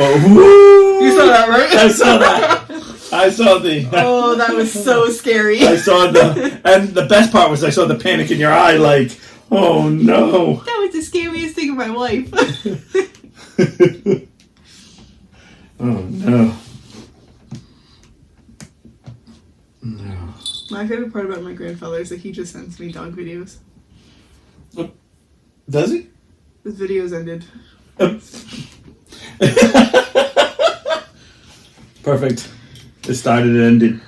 Oh, you saw that, right? I saw that. I saw the... Oh, that was so scary. I saw and the best part was I saw the panic in your eye, like, oh no. That was the scariest thing of my life. Oh no. No. My favorite part about my grandfather is that he just sends me dog videos. Does he? His videos ended. Perfect. It started and ended.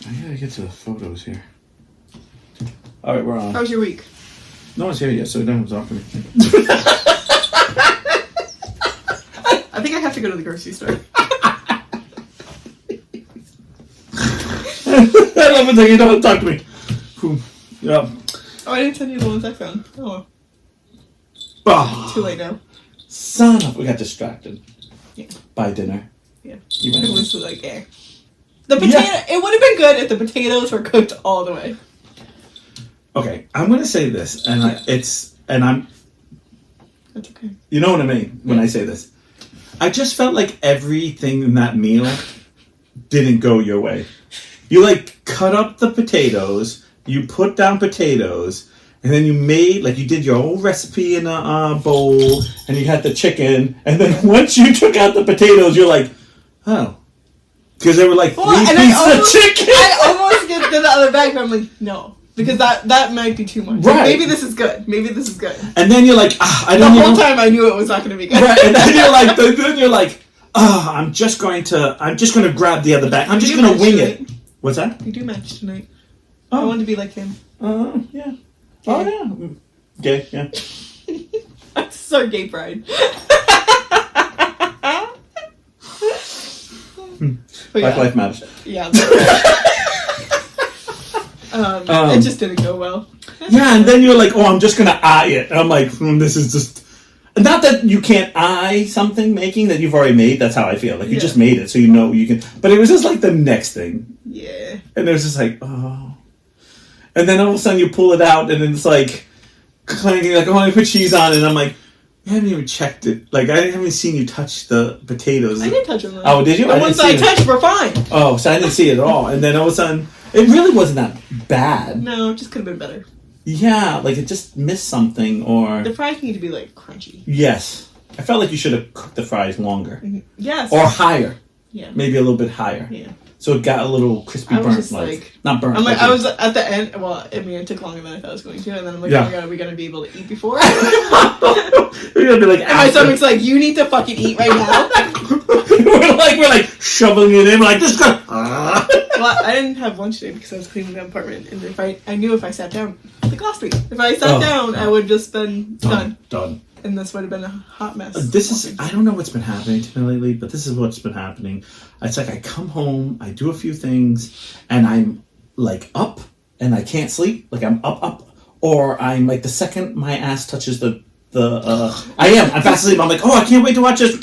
I gotta get to the photos here. Alright, we're on. How was your week? No one's here yet, so no one's talking to me. I think I have to go to the grocery store. I love it that you don't talk to me. Yeah. Oh, I didn't send you the ones I found. Oh. Oh, Too late now. son of... We got distracted. Yeah. By dinner. Yeah. You It went was like, eh. The potato... Yeah. It would have been good if the potatoes were cooked all the way. Okay, I'm gonna say this, and That's okay. you know what I mean when I say this. I just felt like everything in that meal didn't go your way. You like cut up the potatoes, you put down potatoes, and then you made, like you did your whole recipe in a bowl, and you had the chicken, and then once you took out the potatoes, you're like, oh. Because there were like 3 pieces of chicken. I almost did the other bag, but I'm like, no. Because that might be too much. Right. Like, maybe this is good. And then you're like, I don't The know. whole time I knew it was not going to be good. Right, and then you're like, I'm just going to grab the other bag. I'm just going to wing it. What's that? We do match tonight. Oh. I want to be like him. Yeah. Oh, yeah. Gay, yeah. This is our gay pride. Black Life Matters. Yeah. It just didn't go well. Yeah, and then you're like, oh, I'm just going to eye it. And I'm like, this is just... Not that you can't eye something making that you've already made. That's how I feel. Like, you just made it, so you know you can... But it was just like the next thing. Yeah. And it was just like, oh... And then all of a sudden you pull it out, and it's like... Clanking, like, oh, I put cheese on it, and I'm like... I haven't even checked it. Like, I haven't seen you touch the potatoes. I didn't touch them. Oh, did you? The ones I touched were fine. Oh, so I didn't see it at all. And then all of a sudden... It really wasn't that bad. No, it just could have been better. Yeah, like it just missed something, or... The fries need to be, like, crunchy. Yes. I felt like you should have cooked the fries longer. Mm-hmm. Yes. Or higher. Yeah. Maybe a little bit higher. Yeah. So it got a little crispy burnt. Just like... Not burnt. I'm like, I was at the end... Well, I mean, it took longer than I thought it was going to, and then I'm like, oh my god, are we going to be able to eat before? We're gonna be like... And my stomach's like, you need to fucking eat right now. we're like shoveling it in. We're like, this is good. Well, I didn't have lunch today because I was cleaning the apartment, and I knew if I sat down, like last week, if I sat down, I would just been done. And this would have been a hot mess. I don't know what's been happening to me lately, but this is what's been happening. It's like I come home, I do a few things, and I'm like up, and I can't sleep. Like I'm up, or I'm like the second my ass touches I'm fast asleep. I'm like, oh, I can't wait to watch this.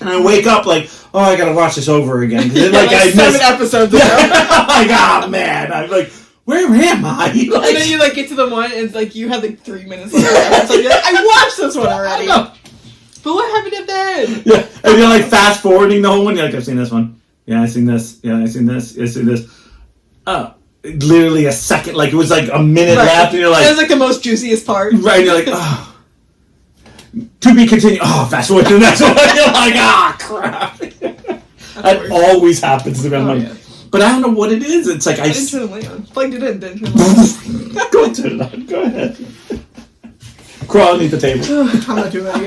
And I wake up like, oh, I gotta watch this over again. Like I 7 episodes ago. I'm like, oh man. I'm like, where am I? Like, and then you like get to the one, and it's like you have like 3 minutes left. So you're like, I watched this one already. But what happened at then? Yeah, and you're like fast forwarding the whole one. You're like, I've seen this one. Yeah, I've seen this. Yeah, I've seen this. I've seen this. Literally a second. Like it was like a minute left, and you're like, that was like the most juiciest part. Right, and you're like, oh. To be continued. Oh, fast forward to the next one. You're like, crap. That always happens to me. Yeah. But I don't know what it is. It's like I didn't turn the light on. Plugged it in, didn't turn the light on. Go turn it on. Go ahead. Crawl underneath the table. I'm not doing that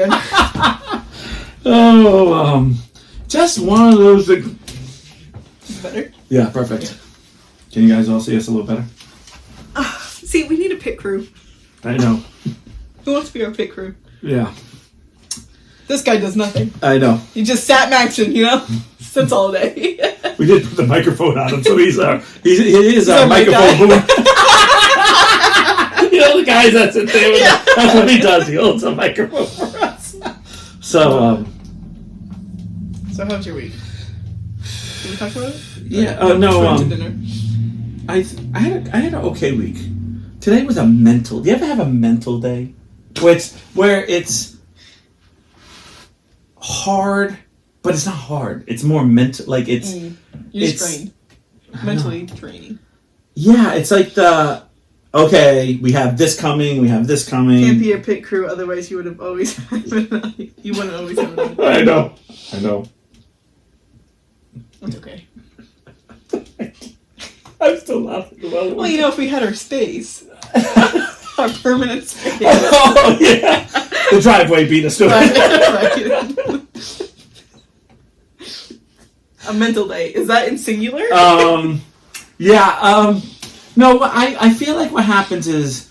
again. Just one of those. Is it better? Yeah, perfect. Can you guys all see us a little better? See, we need a pit crew. I know. Who wants to be our pit crew? Yeah. This guy does nothing. I know. He just sat maxing, sits all day. We did put the microphone on him, so he is our microphone boom. The guys that sit there with that's what he does. He holds a microphone for us. So how's your week? Did we talk about it? Yeah. Oh no. Dinner. I had an okay week. Today was a mental. Do you ever have a mental day? where it's hard, but it's not hard. It's more mental. Like it's You're just drained. Mentally draining. Yeah, it's like okay, we have this coming. Can't be a pit crew, otherwise you would have always you wouldn't always have it. I know. It's okay. I'm still laughing about it. Well, if we had our space, our permanent space. Oh yeah, the driveway beat us to it. A mental day. Is that in singular? Yeah. No, I feel like what happens is,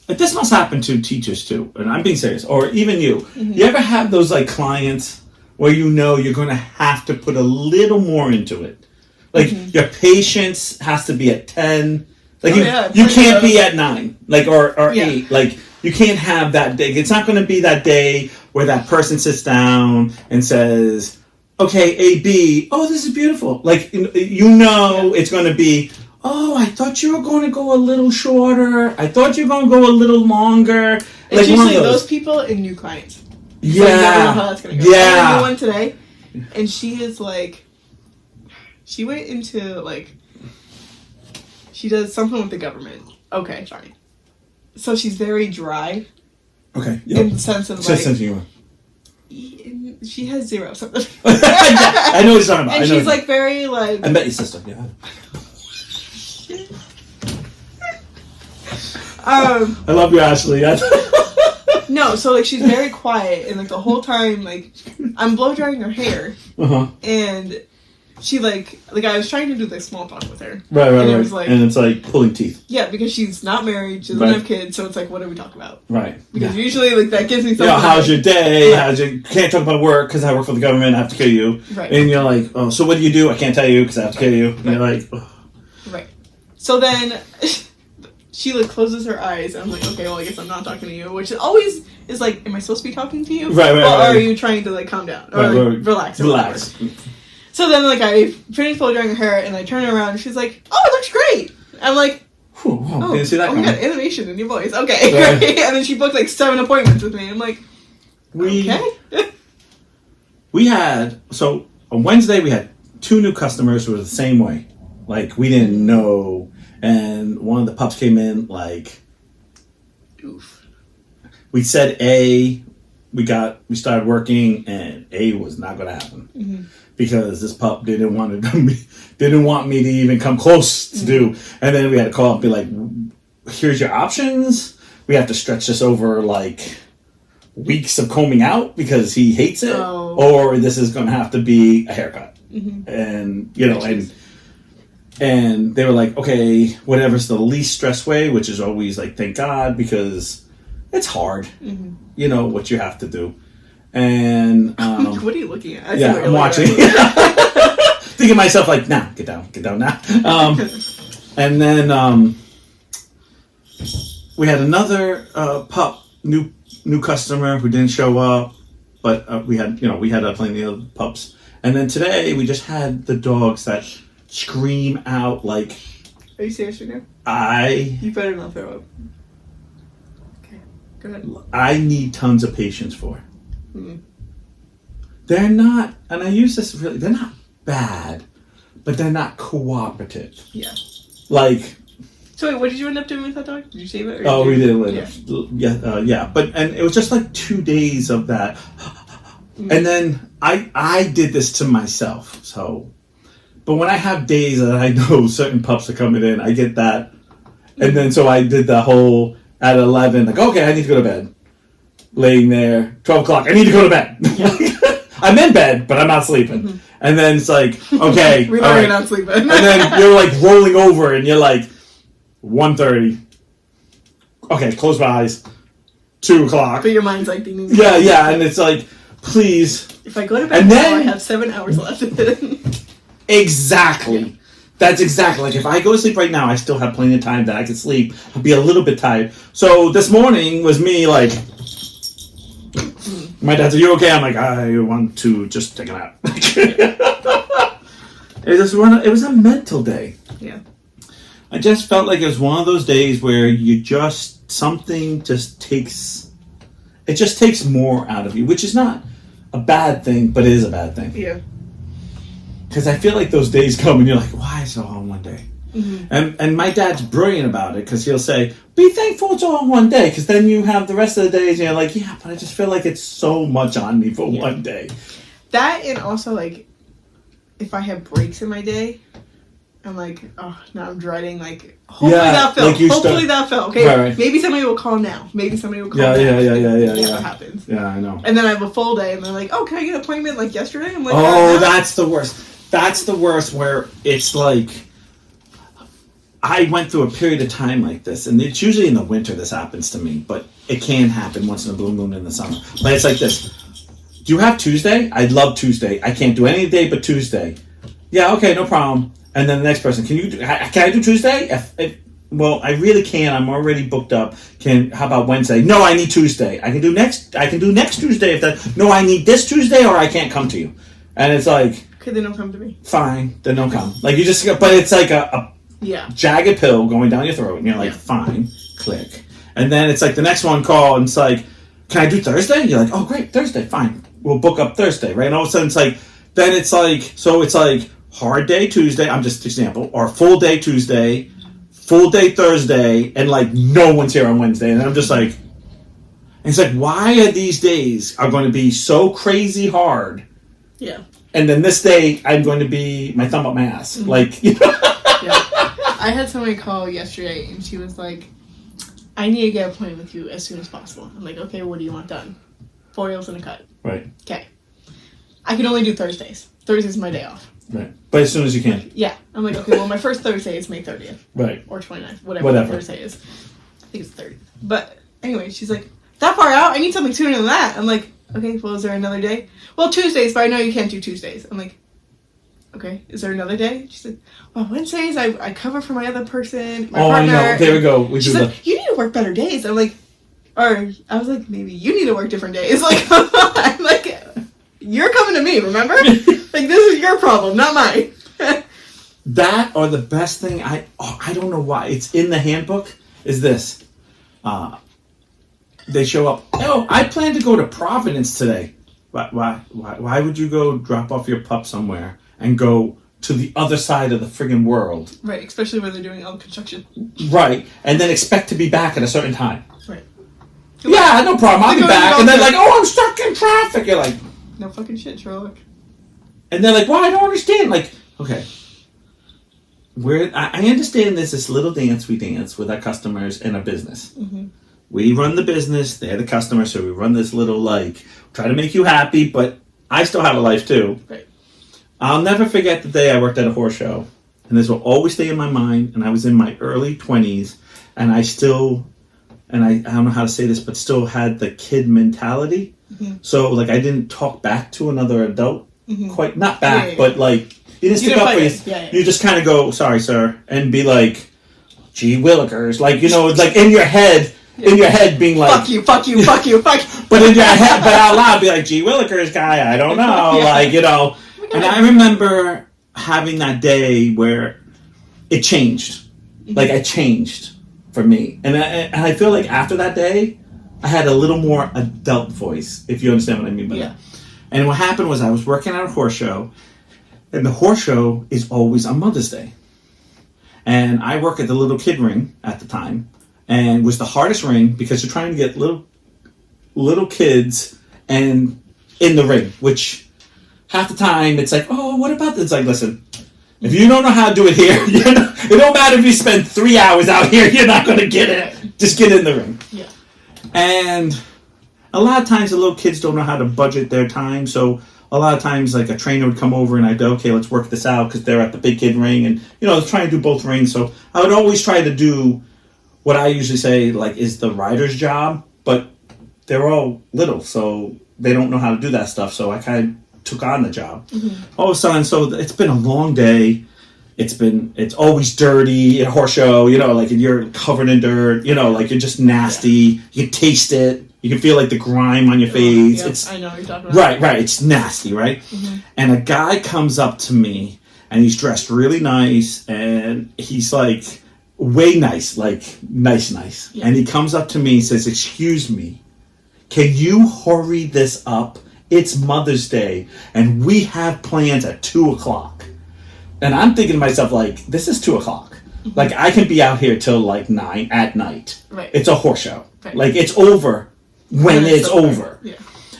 this must happen to teachers too, and I'm being serious, or even you. Mm-hmm. You ever have those like clients where you're going to have to put a little more into it? Like your patience has to be at 10. Like you can't be at 9, like or 8. Like you can't have that day. It's not going to be that day where that person sits down and says, "Okay, A, B. Oh, this is beautiful." Like it's going to be. Oh, I thought you were going to go a little shorter. I thought you were going to go a little longer. It's like usually those people and new clients. Yeah. So you never know how that's going to go. Yeah. I had one today, and she is like, she went into like, she does something with the government. Okay, fine. So she's very dry. Okay. Yep. In the sense of like, she has 0 something. I know what you're talking about. And she's like very like. I met your sister. Yeah. I love you, Ashley. No, so like she's very quiet, and like the whole time, like I'm blow drying her hair, and she like I was trying to do like small talk with her, right, and it was like, and it's like pulling teeth. Yeah, because she's not married, she doesn't have kids, so it's like, what do we talk about? Right. Because usually like that gives me something. How's your day? Can't talk about work because I work for the government. I have to kill you. Right. And you're like, oh, so what do? I can't tell you because I have to kill you. And you're like, oh. Right. So then. She like closes her eyes, and I'm like, okay, well, I guess I'm not talking to you, which always is like, am I supposed to be talking to you? Right. Or are you trying to like calm down or relax? Relax. So then like I finish blow drying her hair, and I turn around, and she's like, oh, it looks great. I'm like, oh, didn't see that coming. You got animation in your voice, okay, great. And then she booked like 7 appointments with me. I'm like, okay. We had on Wednesday we had 2 new customers who were the same way, like we didn't know. And one of the pups came in like, oof. We said A, we started working, and A was not going to happen because this pup didn't want me to even come close to do. And then we had to call up and be like, here's your options. We have to stretch this over like weeks of combing out because he hates it, or this is going to have to be a haircut. And and they were like, okay, whatever's the least stress way, which is always like, thank God, because it's hard, what you have to do. And what are you looking at? I'm watching. Thinking to myself like, nah, get down now. And then we had another pup, new customer who didn't show up, but we had plenty of pups. And then today we just had the dogs that scream out like. Are you serious right now? You better not throw up. Okay, go ahead. I need tons of patience for. They're not, and I use this really. They're not bad, but they're not cooperative. Yeah. Like. So wait, what did you end up doing with that dog? Did you save it? Or we did it later. Yeah. And it was just like 2 days of that, and then I did this to myself. So. But when I have days that I know certain pups are coming in, I get that. And then so I did the whole at 11, like, okay, I need to go to bed. Laying there, 12 o'clock, I need to go to bed. I'm in bed, but I'm not sleeping. And then it's like, okay. We know you're not sleeping. And then you're like rolling over and you're like, 1:30. Okay, close my eyes. 2 o'clock. But your mind's like, ding, ding, ding. Yeah. And it's like, please. If I go to bed now, I have 7 hours left. Exactly. Yeah. That's exactly. Like, if I go to sleep right now, I still have plenty of time that I can sleep. I'll be a little bit tired. So this morning was me, like, my dad's, are you okay? I'm like, I want to just take a nap. It was a mental day. Yeah. I just felt like it was one of those days where you just something just takes more out of you, which is not a bad thing, but it is a bad thing. Yeah. Because I feel like those days come and you're like, why is it all in one day? Mm-hmm. And my dad's brilliant about it because he'll say, be thankful it's all in one day, because then you have the rest of the days and you're like, yeah, but I just feel like it's so much on me for one day. That, and also, like, if I have breaks in my day, I'm like, oh, now I'm dreading, like, hopefully that fell. Like hopefully that fell. Okay, right. Maybe somebody will call now. Maybe somebody will call now. Yeah. What happens. Yeah, I know. And then I have a full day, and they're like, oh, can I get an appointment like yesterday? I'm like, oh, that's the worst. That's the worst, where it's like, I went through a period of time like this, and it's usually in the winter this happens to me, but it can happen once in a blue moon in the summer. But it's like this. Do you have Tuesday? I'd love Tuesday. I can't do any day but Tuesday. Yeah, okay, no problem. And then the next person, can I do Tuesday? Well, I really can't. I'm already booked up. How about Wednesday? No, I need Tuesday. I can do next Tuesday if that. No, I need this Tuesday, or I can't come to you. And it's like, okay, then don't come to me. Fine, then don't come. Like, you just, but it's like a jagged pill going down your throat, and you're like, fine, click. And then it's like the next one call, and it's like, can I do Thursday? You're like, oh great, Thursday, fine. We'll book up Thursday, right? And all of a sudden it's like, then it's like, so it's like hard day Tuesday, I'm just example, or full day Tuesday, full day Thursday, and like no one's here on Wednesday. And I'm just like, and it's like, why are these days are going to be so crazy hard? Yeah. And then this day I'm going to be my thumb up my ass. Mm-hmm. Like, you know? Yeah. I had somebody call yesterday, and she was like, I need to get an appointment with you as soon as possible. I'm like, okay, what do you want done? Boils and a cut. Right. Okay. I can only do Thursdays. Thursday's my day off. Right. But as soon as you can. Yeah. I'm like, okay, well, my first Thursday is May 30th. Right. Or 29th. Whatever. Thursday is. I think it's 30th. But anyway, she's like, that far out? I need something sooner than that. I'm like, okay, well, is there another day? Well, Tuesdays, but I know you can't do Tuesdays. I'm like, okay, is there another day? She said, well, Wednesdays I cover for my other person, my partner. I know. There we go. She's like, you need to work better days. I'm like, or I was like, maybe you need to work different days. Like, I'm like, you're coming to me, remember? Like, this is your problem, not mine. That, or the best thing, I don't know why, it's in the handbook, is this. They show up, oh, I plan to go to Providence today. Why would you go drop off your pup somewhere and go to the other side of the friggin' world? Right, especially when they're doing all the construction. Right, and then expect to be back at a certain time. Right. Yeah, no problem, I'll be back. And they're like, oh, I'm stuck in traffic. You're like, no fucking shit, Sherlock. And they're like, well, I don't understand. Like, okay. I understand there's this little dance we dance with our customers in a business. Mm-hmm. We run the business, they're the customer, so we run this little, like, try to make you happy, but I still have a life too. Right. I'll never forget the day I worked at a horse show, and this will always stay in my mind, and I was in my early 20s, and I still, and I don't know how to say this, but still had the kid mentality. Mm-hmm. So, like, I didn't talk back to another adult, quite, not back, but, like, you didn't stick up for you. You just kind of go, sorry, sir, and be like, gee willikers, like, you know, like, in your head, being like, fuck you, fuck you, fuck you, fuck you. But in your head, but out loud, be like, gee willikers, guy, I don't know, like, you know. And I remember having that day where it changed. Like, I changed for me. And I feel like after that day, I had a little more adult voice, if you understand what I mean by that. And what happened was I was working at a horse show, and the horse show is always on Mother's Day. And I work at the little kid ring at the time, and it was the hardest ring because you're trying to get little kids and in the ring, which half the time it's like, oh, what about this? It's like, listen, if you don't know how to do it here, it don't matter if you spend 3 hours out here, you're not going to get it. Just get in the ring. Yeah. And a lot of times the little kids don't know how to budget their time, so a lot of times like a trainer would come over and I'd go, okay, let's work this out because they're at the big kid ring, and you know, trying to do both rings. So I would always try to do what I usually say like is the rider's job, but they're all little, so they don't know how to do that stuff. So I kind of took on the job. Mm-hmm. All of a sudden, so it's been a long day. It's always dirty at a horse show, you know, like you're covered in dirt, you know, like you're just nasty. Yeah. You can taste it. You can feel like the grime on your face. Yeah, I know what you're talking about. Right. It's nasty, right? Mm-hmm. And a guy comes up to me, and he's dressed really nice, and he's like, way nice, like nice. Yeah. And he comes up to me and says, "Excuse me, can you hurry this up? It's Mother's Day, and we have plans at 2:00." And I'm thinking to myself, like, this is 2:00. Like, I can be out here till like 9 at night. Right. It's a horse show. Right. Like, it's over when it's over. Yeah.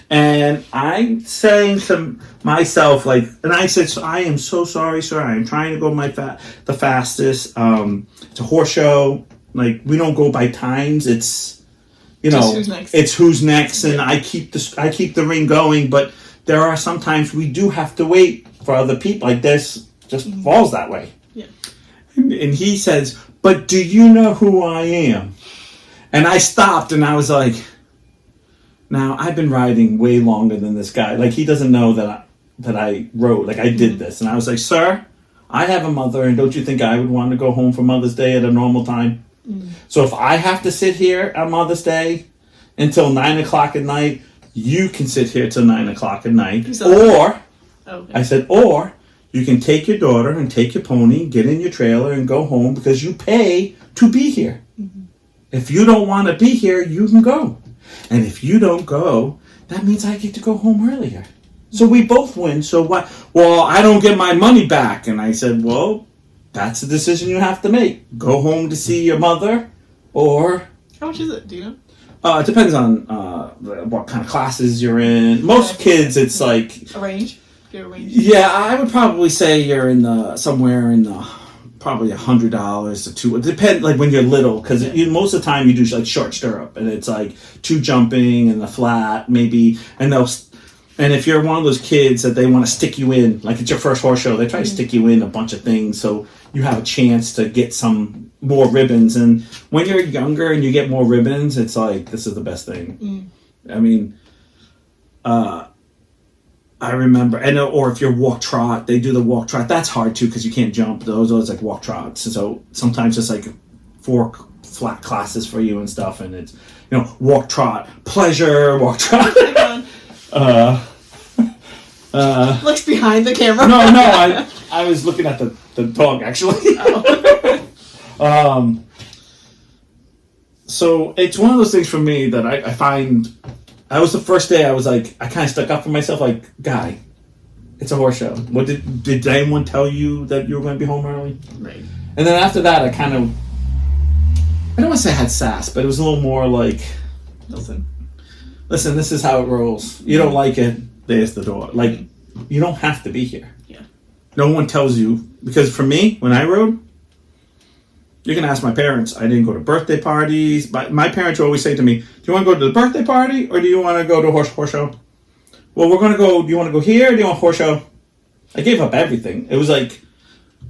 And I'm saying to myself, like, and I said, "I am so sorry, sir. I am trying to go the fastest. It's a horse show. Like, we don't go by times. It's, you know, who's next. it's who's next." And I keep the ring going, but there are sometimes we do have to wait for other people. Like, this just falls that way. Yeah. And he says, "But do you know who I am?" And I stopped and I was like, now I've been riding way longer than this guy. Like, he doesn't know that I rode. Like, I did this. And I was like, "Sir, I have a mother, and don't you think I would want to go home for Mother's Day at a normal time? So if I have to sit here on Mother's Day until 9:00 at night, you can sit here till 9:00 at night. Or," I said, "or you can take your daughter and take your pony, get in your trailer, and go home because you pay to be here. If you don't want to be here, you can go. And if you don't go, that means I get to go home earlier. So we both win. So what? Well, I don't get my money back." And I said, "Well, that's the decision you have to make. Go home to see your mother, or..." How much is it? Do you know? It depends on what kind of classes you're in. Most kids, it's like... A range? A range? Yeah, I would probably say you're in somewhere in probably $100 to two. It depends, like, when you're little, because most of the time you do like short stirrup, and it's like 2 jumping and the flat maybe, and if you're one of those kids that they want to stick you in, like it's your first horse show, they try to stick you in a bunch of things so you have a chance to get some more ribbons. And when you're younger and you get more ribbons, it's like, this is the best thing. I mean, I remember, or if you're walk trot, they do the walk trot. That's hard too because you can't jump. Those like walk trots. So sometimes it's like 4 flat classes for you and stuff, and it's, you know, walk trot, pleasure, walk trot. Looks behind the camera. No, I was looking at the dog actually. So it's one of those things for me that I find. That was the first day I was like, I kind of stuck up for myself, like, "Guy, it's a horse show. What did anyone tell you that you were going to be home early?" Right. And then after that, I kind of, I don't want to say I had sass, but it was a little more like, listen, this is how it rolls. You don't like it, there's the door. Like, you don't have to be here. Yeah. No one tells you, because for me, when I rode, you can ask my parents. I didn't go to birthday parties. My parents would always say to me, "Do you want to go to the birthday party or do you want to go to a horse show?" "Well, we're going to go. Do you want to go here or do you want a horse show?" I gave up everything. It was like,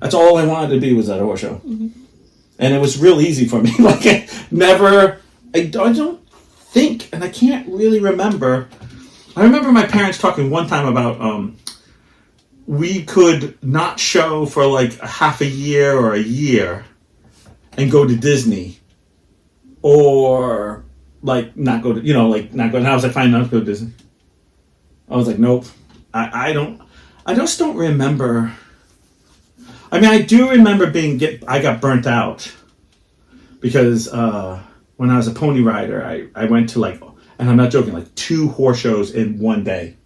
that's all I wanted to be was at a horse show. And it was real easy for me. Like, I don't think, and I can't really remember. I remember my parents talking one time about we could not show for like a half a year or a year and go to Disney, or like not go to, not go. And I was like, fine, not go to Disney. I was like, nope. I just don't remember. I mean, I do remember I got burnt out because when I was a pony rider, I went to like, and I'm not joking, like 2 horse shows in one day.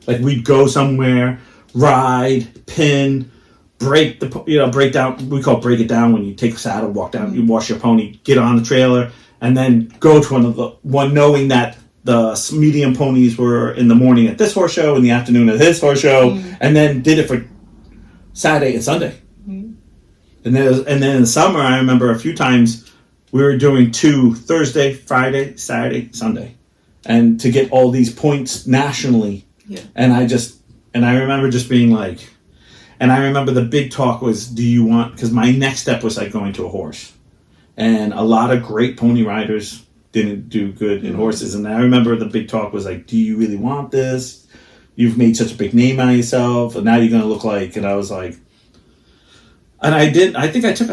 Like, we'd go somewhere, ride, pin, break down. We call break it down when you take a saddle, walk down, you wash your pony, get on the trailer, and then go to one knowing that the medium ponies were in the morning at this horse show, in the afternoon at this horse show, and then did it for Saturday and Sunday. And then in the summer, I remember a few times we were doing 2 Thursday, Friday, Saturday, Sunday, and to get all these points nationally. Yeah. And I remember just being like, and I remember the big talk was, do you want, because my next step was like going to a horse. And a lot of great pony riders didn't do good in horses. And I remember the big talk was like, do you really want this? You've made such a big name out of yourself, and now you're going to look like, and I was like, and I don't think I took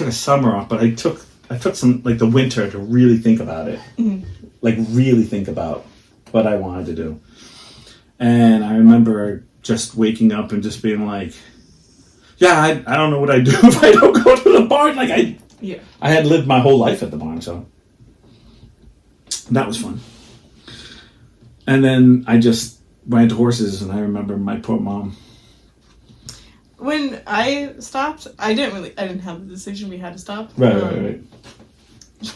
a summer off, but I took some, like, the winter to really think about it. Like, really think about what I wanted to do. And I remember just waking up and just being like, Yeah, I don't know what I'd do if I don't go to the barn. Like I had lived my whole life at the barn, so that was fun. And then I just went to horses, and I remember my poor mom. When I stopped, I didn't have the decision. We had to stop. Right.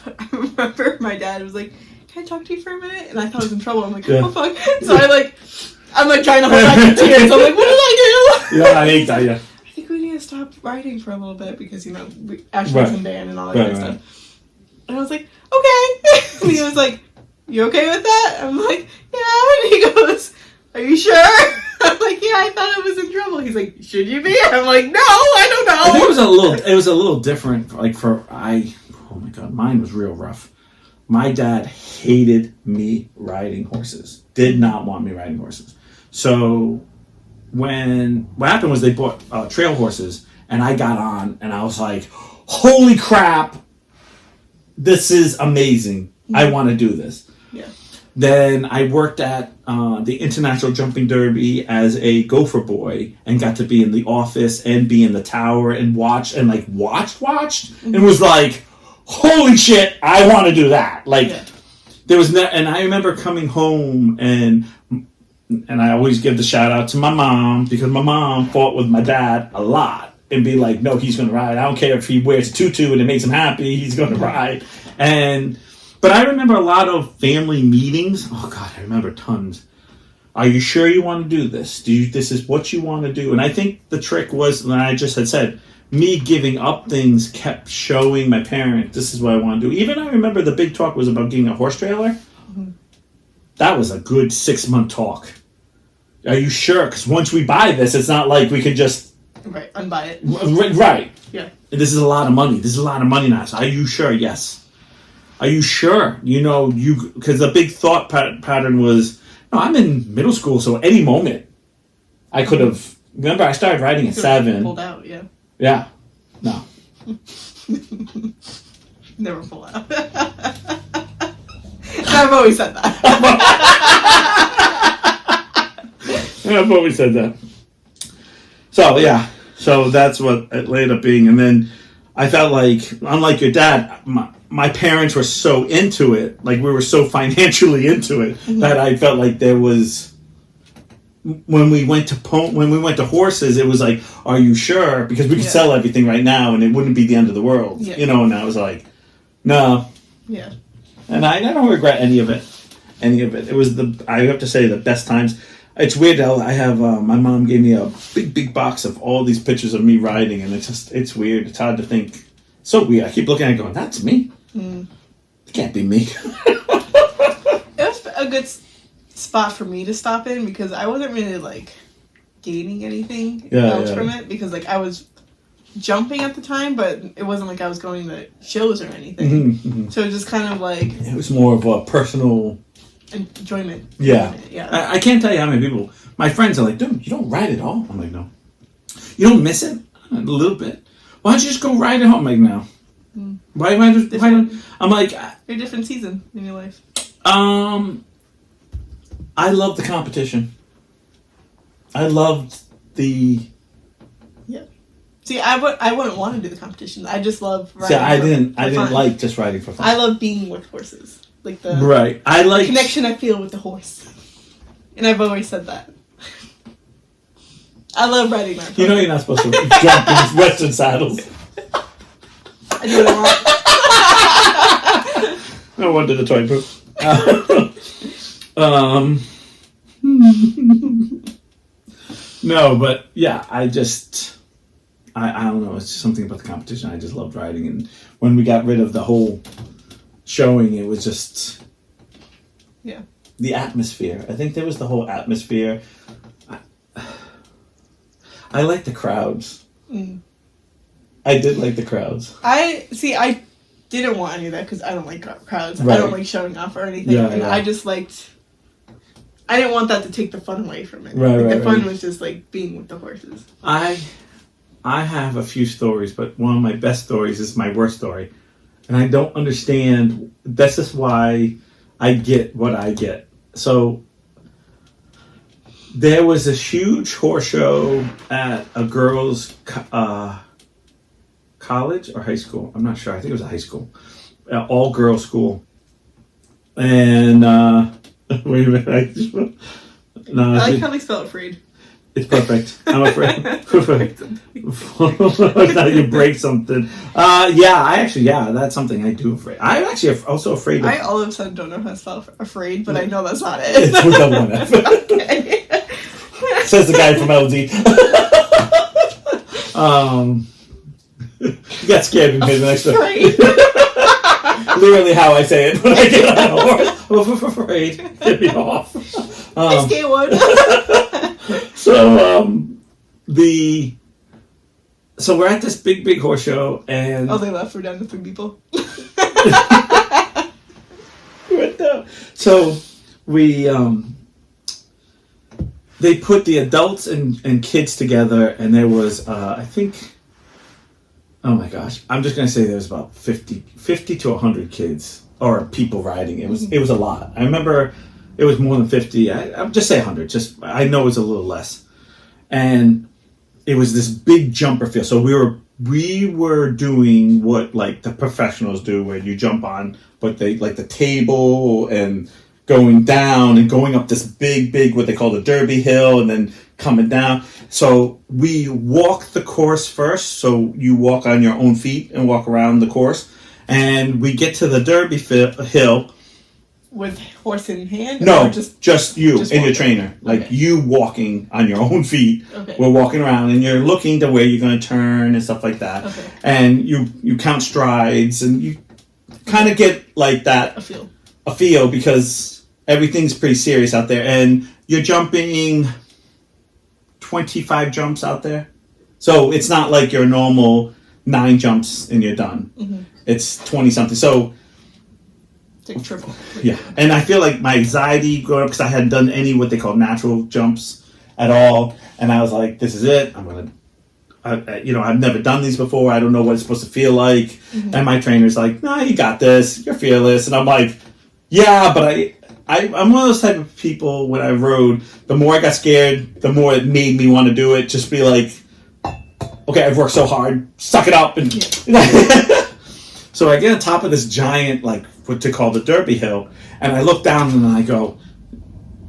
I remember my dad was like, "Can I talk to you for a minute?" And I thought I was in trouble. I'm like, "Oh fuck!" So I'm like trying to hold back the tears. I'm like, "What did I do?" Yeah, I hate that. Yeah. I think we need to stop riding for a little bit because Ashley was in band and all that kind of stuff. And I was like, "Okay." And he was like, "You okay with that?" I'm like, "Yeah." And he goes, "Are you sure?" I'm like, "Yeah, I thought I was in trouble." He's like, "Should you be?" I'm like, "No, I don't know." I think it was a little different. Like oh my god, mine was real rough. My dad hated me riding horses. Did not want me riding horses. So what happened was they bought trail horses, and I got on, and I was like, "Holy crap! This is amazing. I want to do this." Yeah. Then I worked at the International Jumping Derby as a gopher boy and got to be in the office and be in the tower and watched and watched and was like, holy shit, I want to do that. There was and I remember coming home and I always give the shout out to my mom because my mom fought with my dad a lot and be like, no, he's going to ride. I don't care if he wears a tutu and it makes him happy. He's going to ride. But I remember a lot of family meetings. Oh, God, I remember tons. Are you sure you want to do this? This is what you want to do? And I think the trick was, and I just had said, me giving up things kept showing my parent, this is what I want to do. Even I remember the big talk was about getting a horse trailer. Mm-hmm. That was a good 6-month talk. Are you sure? Because once we buy this, it's not like we can just... Right, unbuy it. Right. Yeah. This is a lot of money. This is a lot of money now. So are you sure? Yes. Are you sure? Because the big thought pattern was, no, I'm in middle school, so any moment I could have. Remember, I started riding at 7. Pulled out, yeah. Yeah. No. Never pull out. I've always said that. I've always said that. So, yeah. So that's what it ended up being. And then I felt like, unlike your dad, my parents were so into it, like we were so financially into it, that I felt like there was, when we went to horses, it was like, are you sure? Because we could sell everything right now and it wouldn't be the end of the world, and I was like, no. Yeah. And I don't regret any of it. It was I have to say, the best times. It's weird though, I have, my mom gave me a big box of all these pictures of me riding, and it's weird. It's hard to think. So weird. I keep looking at it going, that's me? It can't be me. It was a good spot for me to stop in because I wasn't really gaining anything else from it because I was jumping at the time, but it wasn't like I was going to shows or anything. Mm-hmm. So it was just kind of it was more of a personal enjoyment. Yeah. I can't tell you how many people, my friends are like, dude, you don't ride at all? I'm like, no. You don't miss it? A little bit. Why don't you just go ride at home? I'm like, no. Why don't I'm like, you're a different season in your life. I love the competition. I loved the... Yeah. See, I wouldn't want to do the competition. I just love riding. See, I didn't like just riding for fun. I love being with horses. Right. I like... the connection I feel with the horse. And I've always said that. I love riding my horse. You know you're not supposed to jump in Western saddles. I do what I want. No wonder the toy poop. No, but yeah, I don't know. It's just something about the competition. I just loved riding, and when we got rid of the whole showing, it was just the atmosphere. I think there was the whole atmosphere. I like the crowds. I did like the crowds. I didn't want any of that because I don't like crowds. Right. I don't like showing off or anything. I just liked... I didn't want that to take the fun away from it. The fun was just being with the horses. I have a few stories, but one of my best stories is my worst story. And I don't understand. This is why I get what I get. So there was a huge horse show at a girls' college or high school. I'm not sure. I think it was a high school, all girls school. And wait a minute. No, I like how they spell afraid. It's perfect. I'm afraid. Perfect. Now you break something. That's something I do afraid. I'm actually also afraid of. I all of a sudden don't know how to spell afraid, but I know that's not it. It's with a one F. Okay. Says the guy from LD. You got scared and made the next one. Literally how I say it when I get on a horse. I'm afraid. Get me off. I scared one. So we're at this big horse show, and they left. We're down to 3 people. So they put the adults and kids together, and there was I think, oh my gosh, I'm just gonna say there was about 50 to 100 kids or people riding. It was a lot. I remember it was more than 50. I'll just say 100. I know it was a little less. And it was this big jumper field. So we were doing what like the professionals do, where you jump on, but they like the table and going down and going up this big what they call the derby hill, and then coming down. So we walk the course first. So you walk on your own feet and walk around the course, and we get to the derby hill. With horse in hand? No, or just you just and walking? your trainer. Like you walking on your own feet. Okay. We're walking around, and you're looking to where you're going to turn and stuff like that. Okay. And you count strides, and you kind of get like that a feel because everything's pretty serious out there, and you're jumping 25 jumps out there. So it's not like your normal 9 jumps and you're done. Mm-hmm. It's 20 something. So like triple. Yeah, and I feel like my anxiety growing up, because I hadn't done any what they call natural jumps at all, and I was like, "This is it. I've never done these before. I don't know what it's supposed to feel like." Mm-hmm. And my trainer's like, "No, you got this. You're fearless." And I'm like, "Yeah, but I'm one of those type of people. When I rode, the more I got scared, the more it made me want to do it. Just be like, okay, I've worked so hard. Suck it up." And so I get on top of this giant, like, what to call the derby hill, and I look down and I go,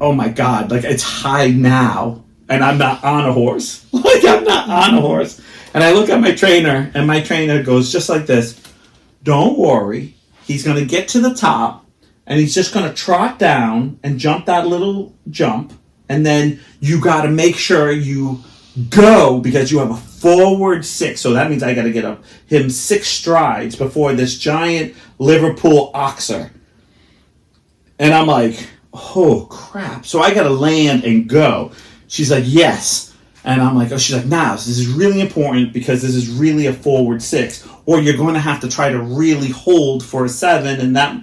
oh my God, like, it's high now, and I'm not on a horse. Like, I'm not on a horse. And I look at my trainer, and my trainer goes just like this, don't worry, he's going to get to the top, and he's just going to trot down and jump that little jump, and then you got to make sure you go, because you have a forward 6, so that means I got to get him 6 strides before this giant Liverpool oxer. And I'm like, oh crap, so I got to land and go. She's like, yes. And I'm like, oh, she's like, Niles, this is really important, because this is really a forward 6, or you're going to have to try to really hold for a 7, and that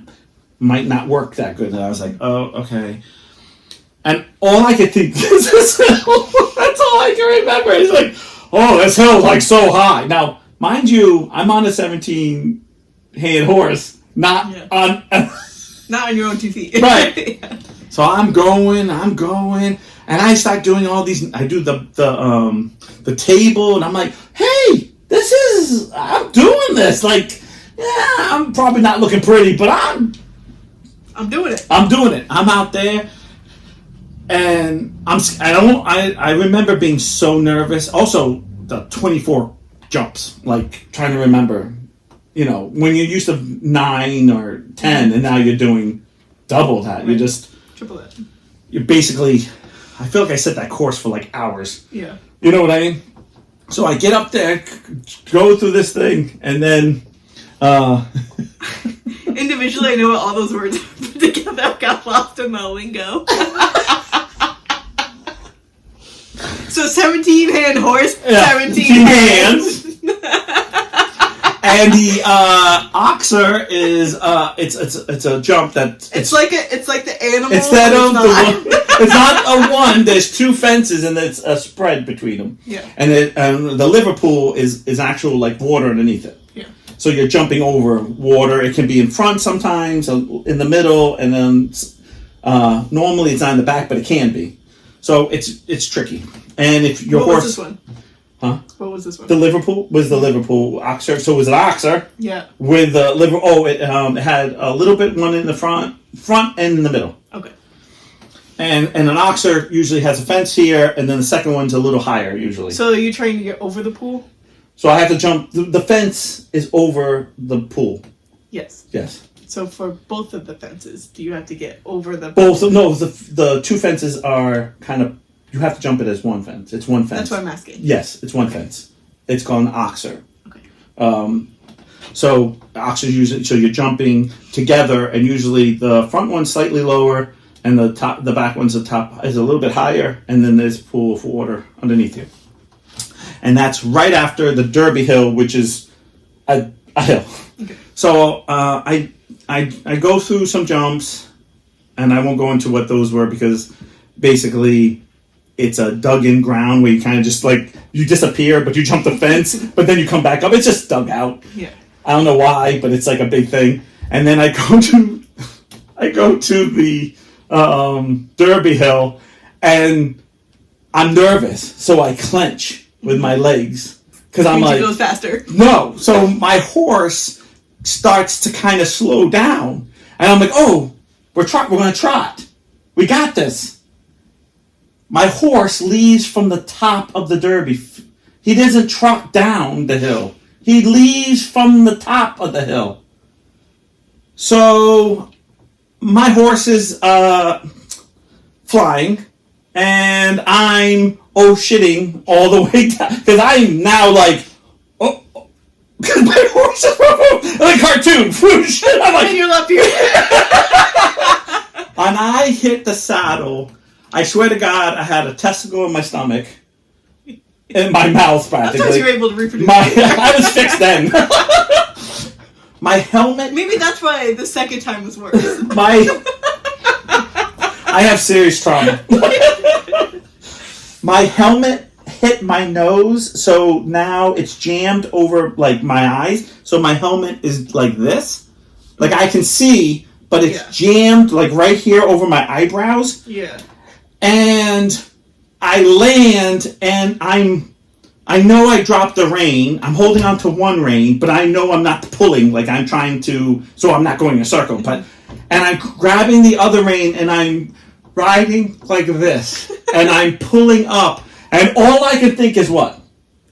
might not work that good. And I was like, oh, okay. And all I could think is this hill. That's all I can remember. It's like, oh, this hill's like so high. Now, mind you, I'm on a 17-hand horse, not on not on your own 2 feet. Right. Yeah. So I'm going, and I start doing all these. I do the table, and I'm like, hey, I'm doing this. Like, yeah, I'm probably not looking pretty, but I'm doing it. I'm doing it. I'm out there. And I remember being so nervous. Also, the 24 jumps, like trying to remember, when you're used to 9 or 10, and now you're doing double that. Right. You're just triple that. You're basically, I feel like I set that course for like hours. Yeah. You know what I mean? So I get up there, go through this thing, and then individually, I know what all those words are put together. I got lost in the lingo. So 17-hand horse, yeah, 17 hands. And the oxer is it's a jump that it's like the animal. Instead of it's not a one. There's 2 fences, and it's a spread between them. Yeah. And the Liverpool is actual like water underneath it. Yeah. So you're jumping over water. It can be in front sometimes, in the middle, and then normally it's not in the back, but it can be. So it's tricky. And if your what horse, was this one? Huh? What was this one? The Liverpool was the Liverpool Oxer. So it was an Oxer. Yeah. With the liver. Oh, it had a little bit one in the front and in the middle. Okay. And an Oxer usually has a fence here, and then the second one's a little higher usually. So are you trying to get over the pool? So I have to jump. The fence is over the pool. Yes. Yes. So for both of the fences, do you have to get over the Both. No, the two fences are kind of. You have to jump it as one fence. It's one fence. That's what I'm asking. Yes, it's one fence. It's called an Oxer. Okay. So Oxers usually, so you're jumping together, and usually the front one's slightly lower, and the back one's the top is a little bit higher, and then there's a pool of water underneath you. And that's right after the Derby Hill, which is a hill. Okay. So I go through some jumps, and I won't go into what those were because basically it's a dug-in ground where you kind of just like you disappear, but you jump the fence, but then you come back up. It's just dug out. Yeah. I don't know why, but it's like a big thing. And then I go to the Derby Hill, and I'm nervous, so I clench with my legs because I'm like, it goes faster. no. So my horse starts to kind of slow down, and I'm like, oh, we're going to trot. We got this. My horse leaves from the top of the Derby. He doesn't trot down the hill. He leaves from the top of the hill. So my horse is flying, and I'm shitting all the way down because I'm now like, because my horse is like a cartoon. I'm like, And you're up here. and I hit the saddle. I swear to God, I had a testicle in my stomach, in my mouth practically. That's how you were able to reproduce. I was fixed then. My helmet. Maybe that's why the second time was worse. I have serious trauma. My helmet hit my nose, so now it's jammed over like my eyes. So my helmet is like this, like I can see, but it's jammed like right here over my eyebrows. Yeah. And I land, and I know I dropped the rein. I'm holding on to one rein, but I know I'm not pulling, like I'm trying to, so I'm not going in a circle. And I'm grabbing the other rein, and I'm riding like this, and I'm pulling up, and all I can think is what?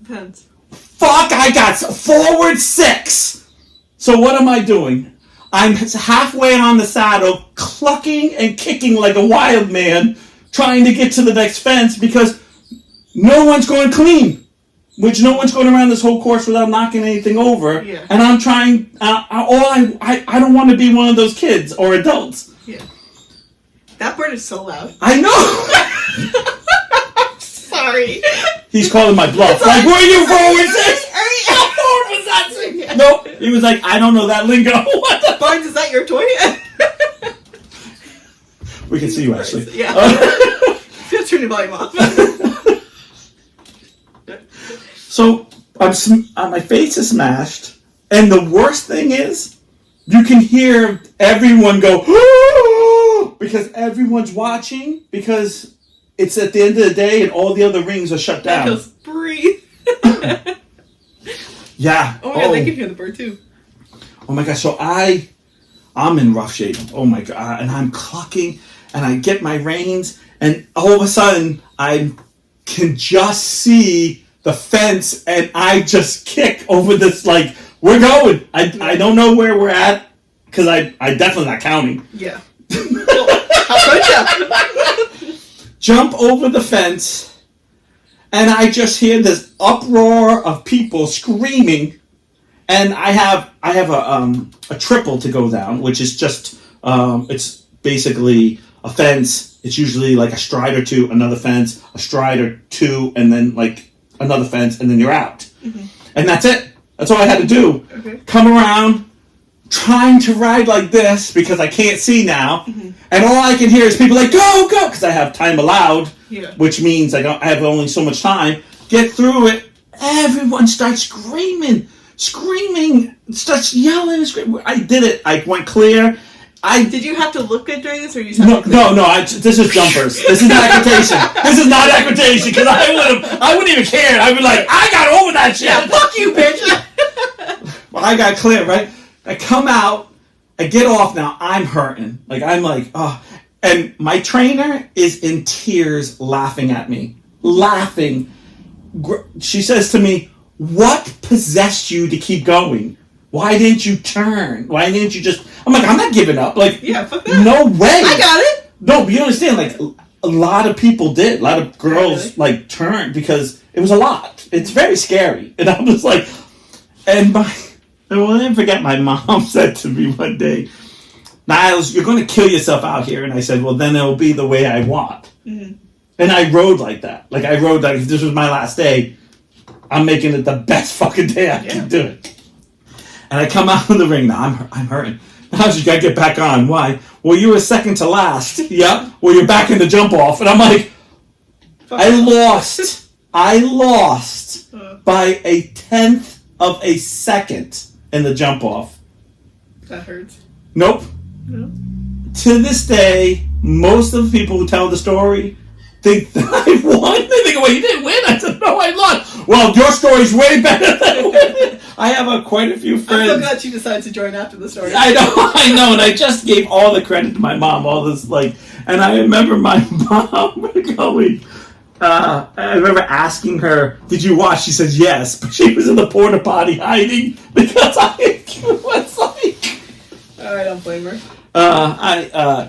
Depends. Fuck, I got forward 6. So what am I doing? I'm halfway on the saddle, clucking and kicking like a wild man, trying to get to the next fence because no one's going clean, which no one's going around this whole course without knocking anything over. Yeah. And I'm trying. I don't want to be one of those kids or adults. Yeah. That bird is so loud. I know. Sorry. He's calling my bluff. Like, were you forward 6? How forward was that thing? Nope. He was like, I don't know that lingo. What the? Barnes, is that your toy? We can see you actually. Yeah. Just turn the volume off. So my face is smashed, and the worst thing is, you can hear everyone go because everyone's watching because it's at the end of the day and all the other rings are shut down. Just breathe. Yeah. Oh my god, they can hear the bird too. Oh my gosh. So I'm in rough shape. Oh my god, and I'm clucking, and I get my reins, and all of a sudden I can just see the fence, and I just kick over this, like, we're going. I don't know where we're at, because I definitely not counting. Yeah. How could you? Jump over the fence, and I just hear this uproar of people screaming, and I have a triple to go down, which is just, it's basically a fence. It's usually like a stride or two, another fence, a stride or two, and then like another fence, and then you're out. Mm-hmm. And that's it. That's all I had to do. Okay. Come around, trying to ride like this because I can't see now, and all I can hear is people like, go, go, because I have time allowed, which means I have only so much time. Get through it. Everyone starts screaming, starts yelling and screaming. I did it. I went clear, Did you have to look good during this, or you just have this is jumpers. This is not equitation. This is not equitation, because I wouldn't even care. I'd be like, I got over that shit. Yeah, fuck you, bitch. Well, I got clear, right? I come out, I get off now, I'm hurting. Like, I'm like, oh. And my trainer is in tears laughing at me. Laughing. She says to me, what possessed you to keep going? Why didn't you turn? Why didn't you just... I'm like, I'm not giving up. Like, yeah, fuck that. No way. I got it. No, but you understand, like, a lot of people did. A lot of girls, like, turned because it was a lot. It's very scary. And I was like... And I will never forget, my mom said to me one day, Niles, you're going to kill yourself out here. And I said, well, then it'll be the way I want. Mm-hmm. And I rode like that. Like, I rode like, if this was my last day, I'm making it the best fucking day I can do it. And I come out in the ring. Now, I'm hurting. Now you got to get back on. Why? Well, you were second to last. Yep. Well, you're back in the jump off. And I'm like, I lost by 1/10 of a second in the jump off. That hurts. Nope. No. To this day, most of the people who tell the story think that I won. They think, well, you didn't win. I said, no, I lost. Well, your story's way better than winning. I have quite a few friends. I'm so glad you decided to join after the story. I know, and I just gave all the credit to my mom. All this, like, and I remember my mom going. I remember asking her, "Did you watch?" She said, "Yes," but she was in the porta potty hiding because I was like. I don't blame her.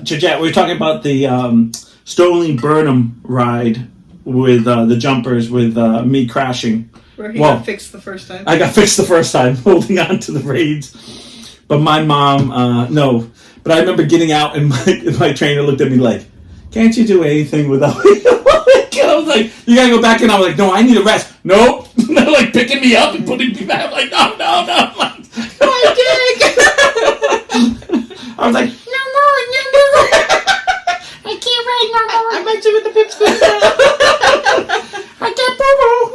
Georgette, we were talking about the Sterling Burnham ride with the jumpers with me crashing. Where he got fixed the first time. I got fixed the first time, holding on to the reins. But my mom, no. But I remember getting out and my trainer looked at me like, can't you do anything without me? I was like, you gotta go back in. I was like, no, I need a rest. Nope. They're like picking me up and putting me back. I'm like, no. I'm like, my dick. I was like, no more. I can't ride no more. I'm actually with the pipsqueak. I can't boo-boo.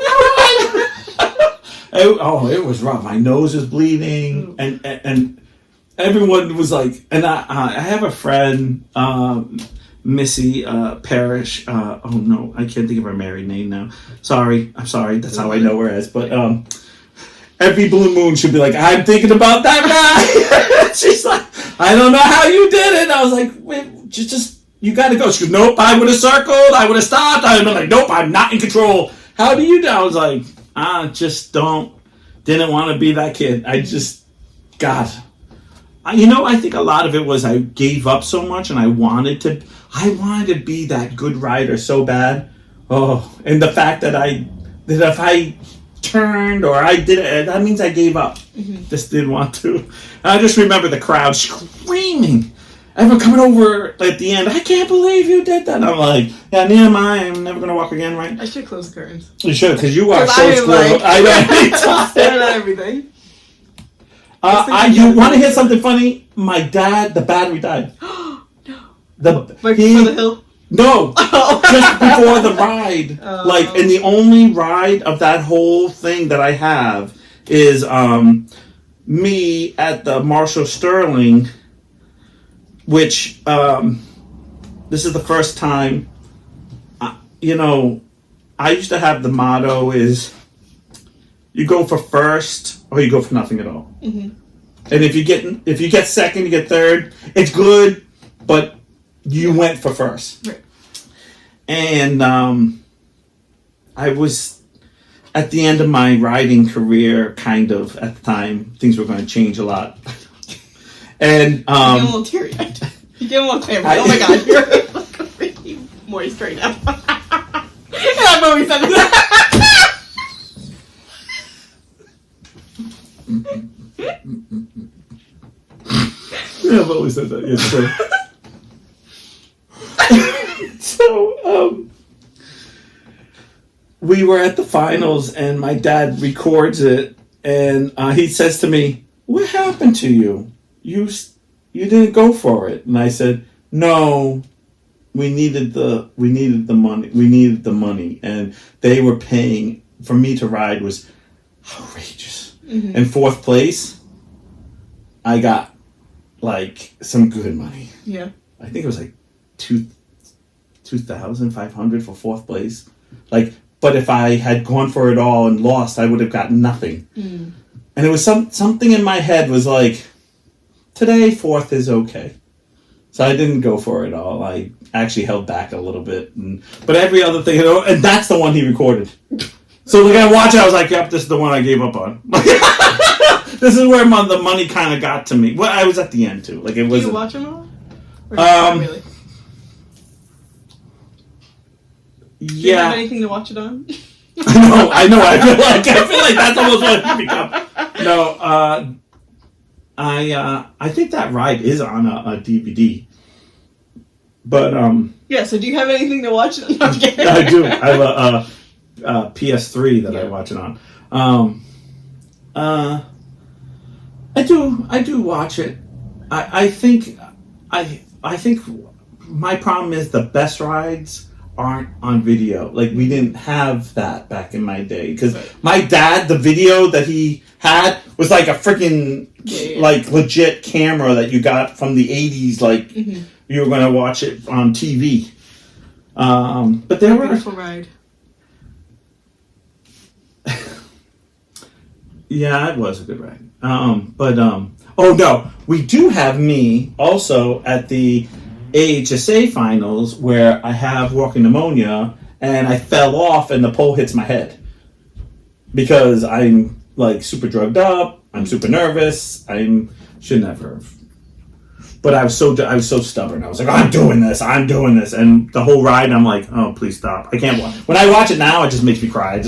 It was rough. My nose is bleeding, and everyone was like, and I have a friend, Missy Parrish. Oh no, I can't think of her married name now. I'm sorry. That's how I know her as. But every blue moon she'd be like, I'm thinking about that guy. She's like, I don't know how you did it. I was like, wait, just you got to go. She goes, nope. I would have circled. I would have stopped. I would have been like, nope. I'm not in control. How do you do? I was like, I just didn't want to be that kid. I just, God. I think a lot of it was I gave up so much and I wanted to be that good rider so bad. Oh, and the fact that if I turned or I did it, that means I gave up. Mm-hmm. Just didn't want to. And I just remember the crowd screaming. Everyone coming over at the end, I can't believe you did that. And I'm like, yeah, neither am I. I'm never going to walk again, right? I should close the curtains. You should, because you are so slow. I know. Staring at everything. You want to hear something funny? My dad, the battery died. No. For the hill? No. Just before the ride. And the only ride of that whole thing that I have is me at the Marshall Sterling, which this is the first time, I used to have the motto is you go for first or you go for nothing at all. Mm-hmm. And if you get second, you get third, it's good, but you went for first. Right. And I was at the end of my riding career, kind of, at the time. Things were going to change a lot. And you get a little teary-eyed. You get a little clammy. Oh my god, you're like really moist right now. And I've always said that. Yeah, I've always said that. Yes, so we were at the finals, and my dad records it, and he says to me, "What happened to you? You didn't go for it." And I said, "No, we needed the money. We needed the money, and they were paying for me to ride was outrageous." Mm-hmm. In fourth place, I got like some good money. Yeah. I think it was like 2,500 for fourth place. Like, but if I had gone for it all and lost, I would have gotten nothing. Mm. And it was something in my head was like, today fourth is okay. So I didn't go for it all. I actually held back a little bit, but every other thing, and that's the one he recorded. So like I watched it, I was like, "Yep, this is the one I gave up on." This is where the money kind of got to me. Well, I was at the end too. Like it was. Do you watch them all? Or not really? Yeah. Do you have anything to watch it on? I know. I feel like that's almost what it's become. No, I think that ride is on a DVD. But yeah. So do you have anything to watch? No, I do. I have a PS3 that I watch it on. I do watch it. I think my problem is the best rides aren't on video. Like we didn't have that back in my day because my dad, the video that he had was like a freaking like legit camera that you got from the 80s. Like you were going to watch it on TV. But there were beautiful ride. Yeah, it was a good ride. Oh no, we do have me also at the AHSA finals where I have walking pneumonia and I fell off and the pole hits my head because I'm like super drugged up. I'm super nervous. Should never have. But I was so stubborn. I was like, I'm doing this, and the whole ride I'm like, oh please stop. I can't watch. When I watch it now, it just makes me cry.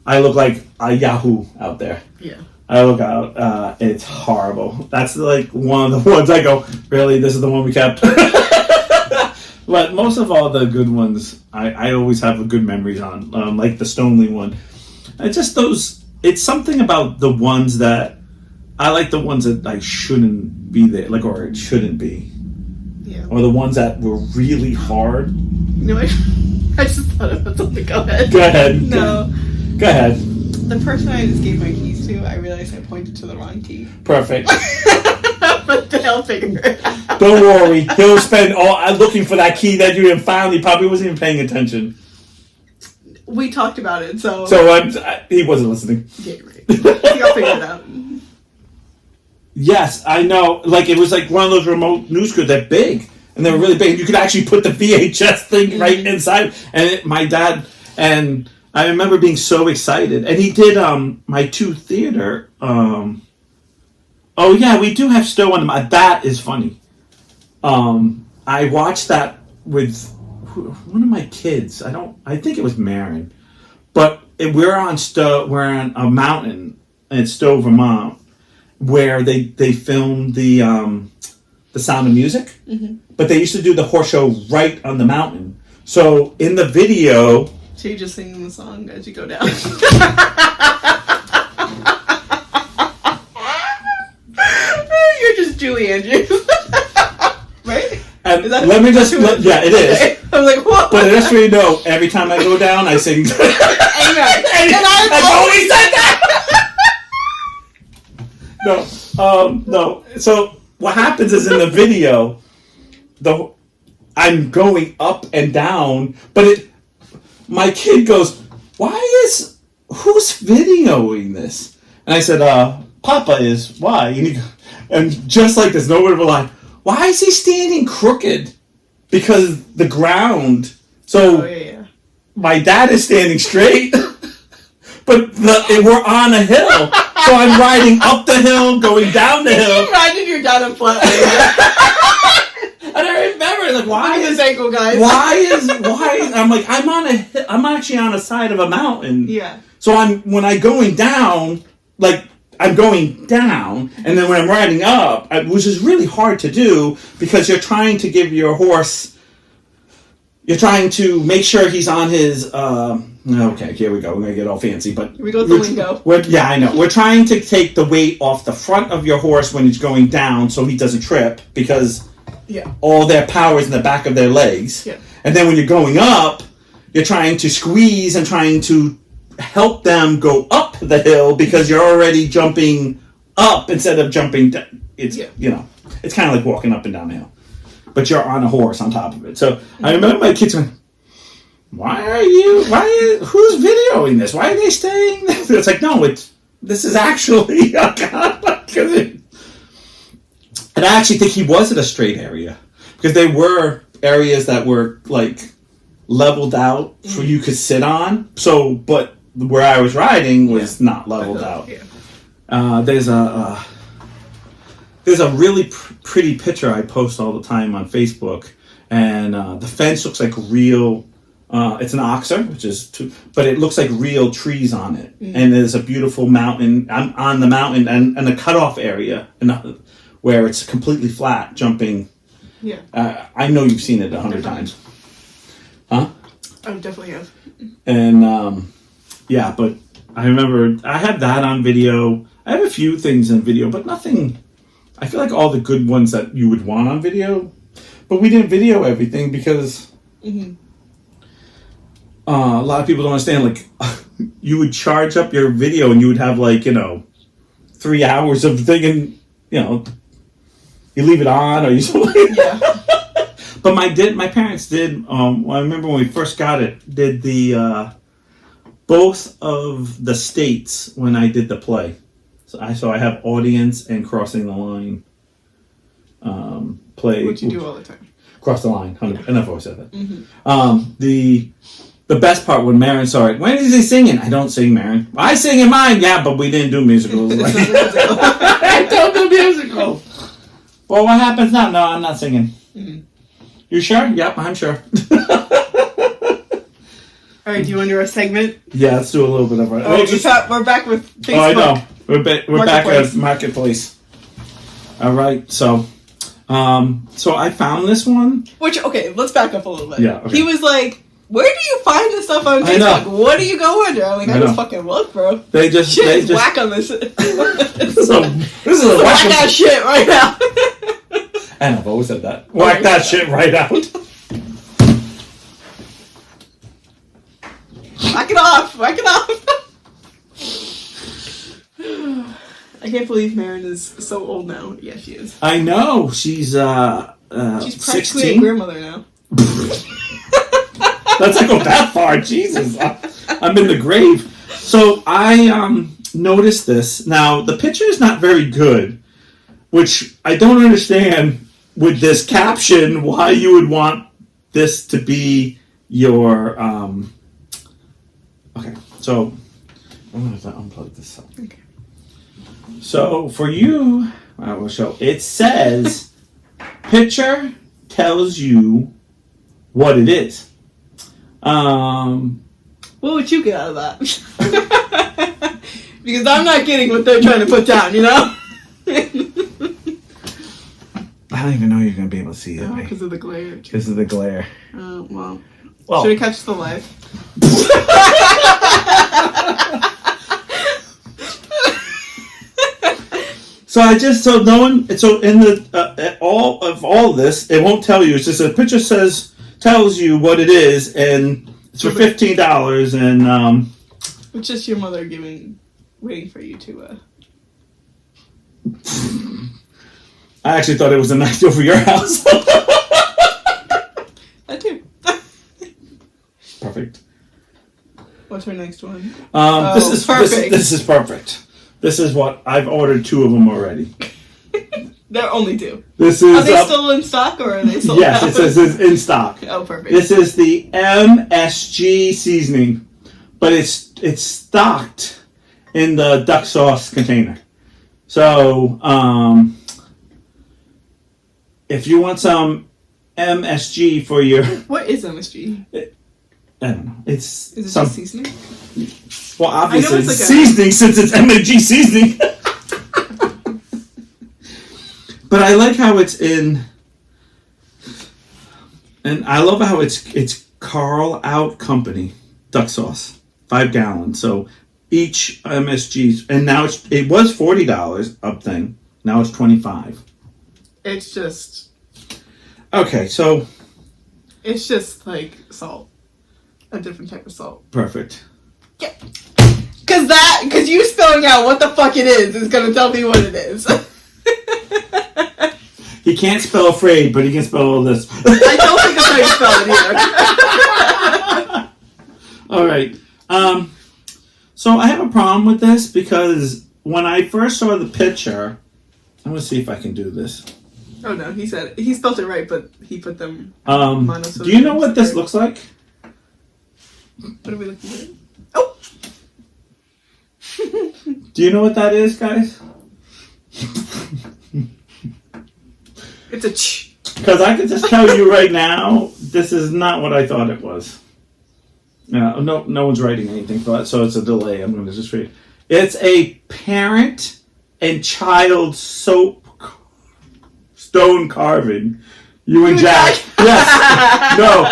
I look like a Yahoo out there. Yeah. I look out. It's horrible. That's like one of the ones I go, really? This is the one we kept? But most of all the good ones, I always have good memories on. Like the Stoneleigh one. It's something about the ones that, I like the ones that like shouldn't be there. Like, or it shouldn't be. Yeah. Or the ones that were really hard. You know what? I just thought about something. Go ahead. Go ahead. No. Go ahead. The person I just gave my keys to, I realized I pointed to the wrong key. Perfect. But they'll figure it out. Don't worry. He'll spend all looking for that key that you didn't find. He probably wasn't even paying attention. We talked about it, so... He wasn't listening. Yeah, right. He'll figure it out. Yes, I know. Like, it was like one of those remote news crews. They're big. And they were really big. You could actually put the VHS thing right inside. And my dad... And I remember being so excited. And he did my 2 theater... Oh, yeah, we do have Stowe on the... That is funny. I watched that with one of my kids. I think it was Marin. But we're on a mountain in Stowe, Vermont, where they filmed the Sound of Music. Mm-hmm. But they used to do the horse show right on the mountain. So in the video... So you're just singing the song as you go down. You're just Julie Andrews. Right? And let me just... Yeah, it is. Okay. I'm like, what? But just so you know, every time I go down, I sing... Amen. And I've always said that! No. So what happens is in the video, I'm going up and down, but my kid goes, who's videoing this? And I said, Papa is. Why? And just like this, nobody will like, why is he standing crooked? Because the ground. So my dad is standing straight, but we're on a hill. So I'm riding up the hill, going down the hill. You riding your dad on flat. And I remember, like, why is his ankle, guys? Why is I'm like, I'm actually on a side of a mountain. Yeah. So when I'm going down, like, I'm going down, and then when I'm riding up, which is really hard to do because you're trying to give your horse, you're trying to make sure he's on his, okay, here we go. We're going to get all fancy, but... Here we go with the lingo. Yeah, I know. We're trying to take the weight off the front of your horse when he's going down so he doesn't trip because all their power is in the back of their legs. Yeah. And then when you're going up, you're trying to squeeze and trying to help them go up the hill because you're already jumping up instead of jumping down. It's, It's kind of like walking up and down a hill, but you're on a horse on top of it. So I remember my kids went, who's videoing this? Why are they staying there? It's like, no, this is actually a and I actually think he was in a straight area because they were areas that were like leveled out so you could sit on. So, but where I was riding was not leveled out. Yeah. There's a really pretty picture I post all the time on Facebook, and the fence looks like real. It's an oxer, but it looks like real trees on it, and there's a beautiful mountain. I'm on the mountain and a cutoff area, where it's completely flat, jumping. Yeah. I know you've seen it 100 times. Huh? I definitely have. And yeah, but I remember I had that on video. I have a few things in video, but nothing. I feel like all the good ones that you would want on video, but we didn't video everything because a lot of people don't understand. Like, you would charge up your video and you would have 3 hours of thing, and you leave it on or you. Yeah. But my parents did. I remember when we first got it, did the both of the states when I did the play. So I have audience and crossing the line. Play. Which you do all the time. Cross the line. 100, and I've always said that. The best part when Marin saw it. When is he singing? I don't sing, Marin. I sing in mine. Yeah, but we didn't do musicals. I don't do musicals. Well, what happens now? No, I'm not singing. Mm-hmm. You sure? Yep, I'm sure. All right, do you want to do our segment? Yeah, let's do a little bit of our... we're back with Facebook. Oh, I know. We're back at Marketplace. All right, so I found this one. Okay, let's back up a little bit. Yeah, okay. He was like, where do you find this stuff on Facebook? What do you go under? I'm like, I just fucking look, bro. They just whack on this. This is a whack that shit right now. And I've always said that. Whack that shit right out. Whack it off. Whack it off. I can't believe Marin is so old now. Yeah, she is. I know. She's practically 16? a grandmother now. Let's not go that far. Jesus. I'm in the grave. So I noticed this. Now, the picture is not very good, which I don't understand with this caption why you would want this to be your... Okay, so I'm going to unplug this up. Okay. So for you, I will show. It says, picture tells you what it is. What would you get out of that? Because I'm not getting what they're trying to put down, you know? I don't even know you're going to be able to see it. Because of the glare. Because of the glare. Well. Should I catch the light? So in the all this, it won't tell you. It's just a picture tells you what it is, and it's for $15, and it's just your mother waiting for you to. I actually thought it was a nice over your house. That too. Perfect. What's our next one? This is perfect. This is perfect. This is what I've ordered 2 of them already. There are only 2. Are they still in stock or are they sold Yes, out? it says it's in stock. Oh, perfect. This is the MSG seasoning, but it's stocked in the duck sauce container. So, if you want some MSG for your... What is MSG? I don't know. Is it just seasoning? Well, obviously it's seasoning since it's MSG seasoning. But I like how it's in... And I love how it's Carl Out Company duck sauce, 5 gallons. So each MSG, and now it was $40 up thing. Now it's $25. It's just okay. So it's just like salt, a different type of salt. Perfect. Yeah, because you spelling out what the fuck it is gonna tell me what it is. He can't spell afraid, but he can spell all this. I don't think that's how you spell it either. All right. So I have a problem with this because when I first saw the picture, I'm gonna see if I can do this. Oh no, he spelled it right, but he put them. Do you know what this looks like? What are we looking at? Oh. Do you know what that is, guys? It's a ch. Because I can just tell you right now, this is not what I thought it was. No one's writing anything for it, so it's a delay. I'm going to just read. It's a parent and child soap stone carving. You and Jack. Yes. No.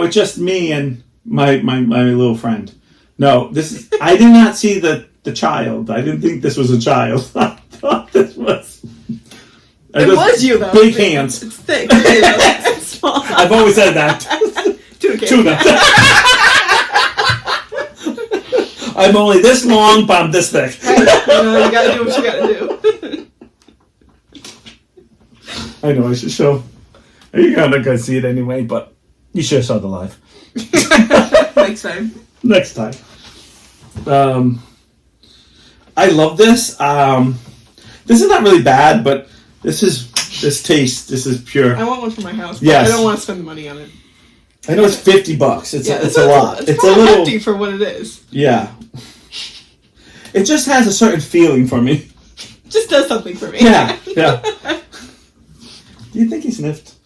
It's just me and my little friend. No, I did not see the child. I didn't think this was a child. I thought this was. It was you though. Big hands. It's thick. It's small. I've always said that. Tuna. I'm only this long, but I'm this thick. You gotta do what you gotta do. I know, I should show. You're not gonna see it anyway, but you should have saw the live. Next time. I love this. This is not really bad, but this taste. This is pure. I want one for my house. Yes. I don't want to spend the money on it. I know it's $50. It's a lot. It's a little hefty for what it is. Yeah. It just has a certain feeling for me. Just does something for me. Yeah. Do you think he sniffed?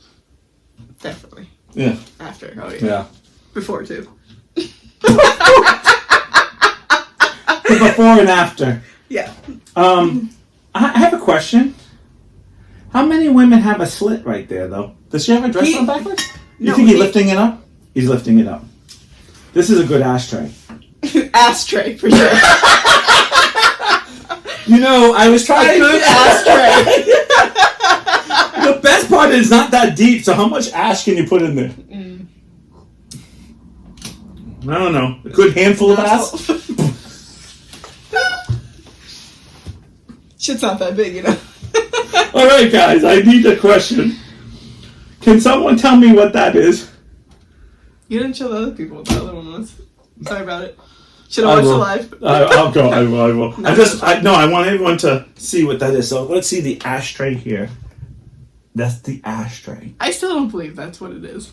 Definitely. Yeah. After. Oh yeah. Yeah. Before too. Before and after. Yeah. I have a question. How many women have a slit right there, though? Does she have a dress on backwards? You think he's lifting it up? He's lifting it up. This is a good ashtray. Ashtray, for sure. I was trying to... Good ashtray. The best part is not that deep, so how much ash can you put in there? I don't know. A good handful of ash? Shit's not that big, All right, guys, I need a question. Can someone tell me what that is? You didn't show the other people what the other one was. Sorry about it. Should have watched the live. I'll go. I will. I want everyone to see what that is. So let's see the ashtray here. That's the ashtray. I still don't believe that's what it is.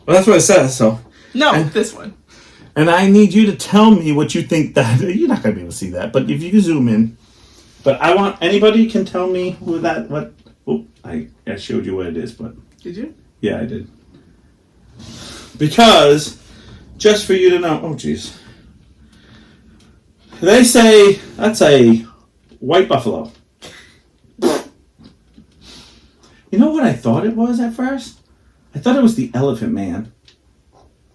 Well, that's what it says. So this one. And I need you to tell me what you think that. You're not gonna be able to see that, but if you zoom in. But I want anybody can tell me who that. What? Oh, I showed you what it is, but. Did you? Yeah, I did. Because, just for you to know, oh jeez. They say that's a white buffalo. You know what I thought it was at first? I thought it was the Elephant Man.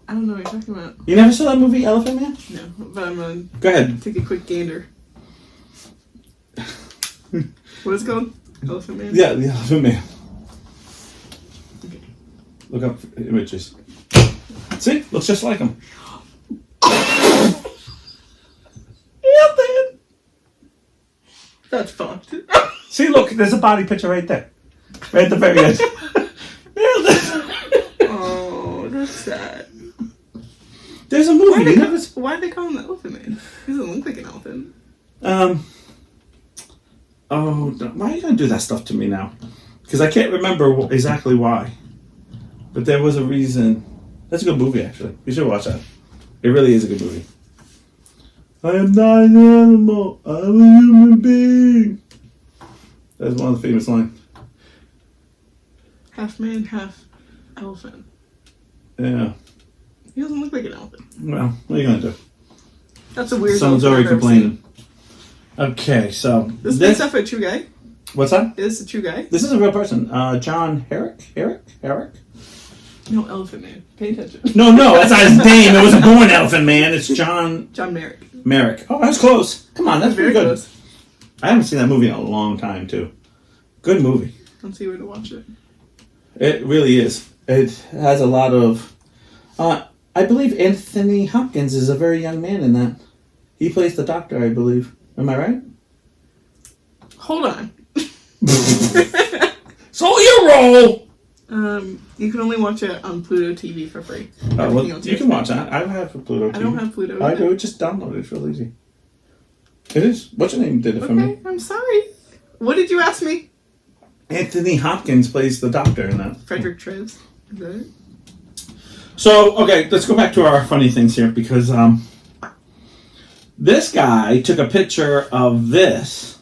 I don't know what you're talking about. You never saw that movie, Elephant Man? No, but I'm gonna go ahead. Take a quick gander. What is it called? Elephant Man? Yeah, the Elephant Man. Okay. Look up images. See? Looks just like him. That's fucked. See, look, there's a body picture right there. Right at the very end. Oh, that's sad. There's a movie. Why do they call him the Elephant Man? He doesn't look like an elephant. Oh, why are you going to do that stuff to me now? Because I can't remember exactly why. But there was a reason. That's a good movie, actually. You should watch that. It really is a good movie. I am not an animal. I'm a human being. That's one of the famous lines. Half man, half elephant. Yeah. He doesn't look like an elephant. Well, what are you going to do? That's a weird. Someone's already complaining. Okay, so... This is based off a true guy? What's that? Is this a true guy? This is a real person. John Herrick? No, Elephant Man. Pay attention. No, that's not his name. It wasn't born Elephant Man. It's John Merrick. Oh, that's close. Come on, that's very good. Close. I haven't seen that movie in a long time, too. Good movie. Let's see where to watch it. It really is. It has a lot of... I believe Anthony Hopkins is a very young man in that. He plays the doctor, I believe. Am I right? Hold on. So you roll. You can only watch it on Pluto TV for free. You can watch that. I have a Pluto TV. I don't have Pluto. I do. Just download it. It's real easy. It is. What's your name did it for me? Okay, I'm sorry. What did you ask me? Anthony Hopkins plays the doctor in that. Frederick Treves. Is that it? So, okay, let's go back to our funny things here because this guy took a picture of this,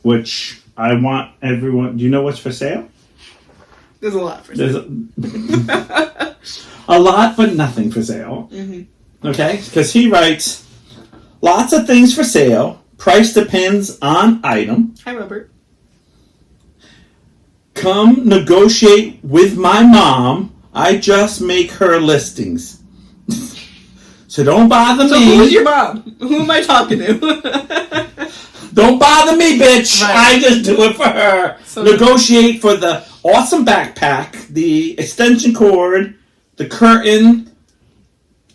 which I want everyone... Do you know what's for sale? There's a lot for sale. A lot, but nothing for sale. Mm-hmm. Okay? Because he writes, lots of things for sale. Price depends on item. Hi, Robert. Come negotiate with my mom. I just make her listings. So don't bother me. So who's your mom? Who am I talking to? Don't bother me, bitch. Right. I just do it for her. So negotiate for the awesome backpack, the extension cord, the curtain.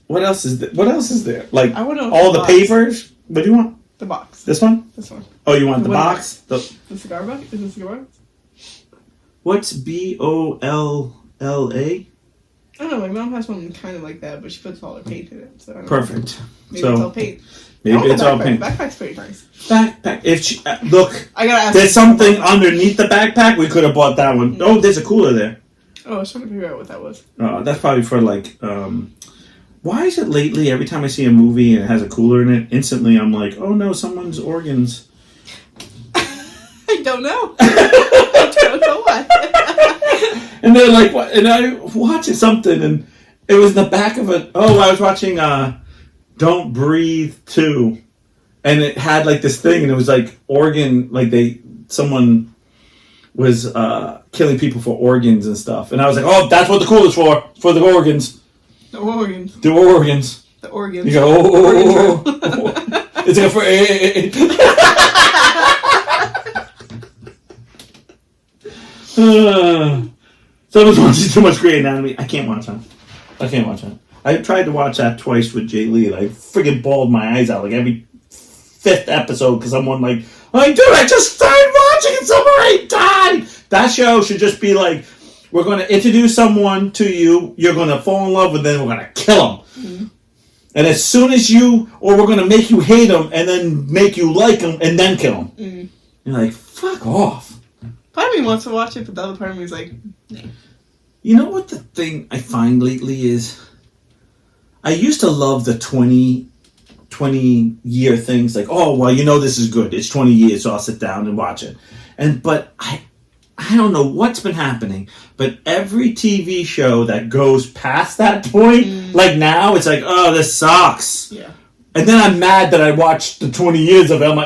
What else is there? What else is there? Like I want all the papers. What do you want? The box. This one? This one. Oh, you want the What box? The cigar box? Is it a cigar box? What's BOLLA? I don't know. My mom has one kind of like that, but she puts all her paint in it. So I don't Perfect. know. Maybe it's all paint. Maybe it's all paint. Backpack's pretty nice. Backpack. If she, look, I gotta ask. there's something underneath the backpack. We could have bought that one. Mm-hmm. Oh, there's a cooler there. Oh, I was trying to figure out what that was. That's probably for like. Why is it lately every time I see a movie and it has a cooler in it, instantly I'm like, oh no, someone's organs. I don't know. I don't know why. And they're like, what? And I watching something, and it was in the back of it. Oh, I was watching Don't Breathe 2, and it had like this thing, and it was like organ, like someone was killing people for organs and stuff, and I was like, oh, that's what the cooler's for the organs. The organs. The organs. The organs. You go, oh. It's like someone's watching too much Grey Anatomy. I can't watch that. I tried to watch that twice with Jay Lee. And I friggin' bawled my eyes out like every 5th episode because someone like, dude, I just started watching it. Someone already died. That show should just be like, we're going to introduce someone to you. You're going to fall in love with them. We're going to kill them. Mm-hmm. And as soon as we're going to make you hate them and then make you like them and then kill them. Mm-hmm. You're like, fuck off. Part of me wants to watch it, but the other part of me is like, nah. You know what the thing I find lately is? I used to love the 20-year things. Like, oh, well, this is good. It's 20 years, so I'll sit down and watch it. But I don't know what's been happening, but every TV show that goes past that point, like now, it's like, oh, this sucks. Yeah. And then I'm mad that I watched the 20 years of it. I'm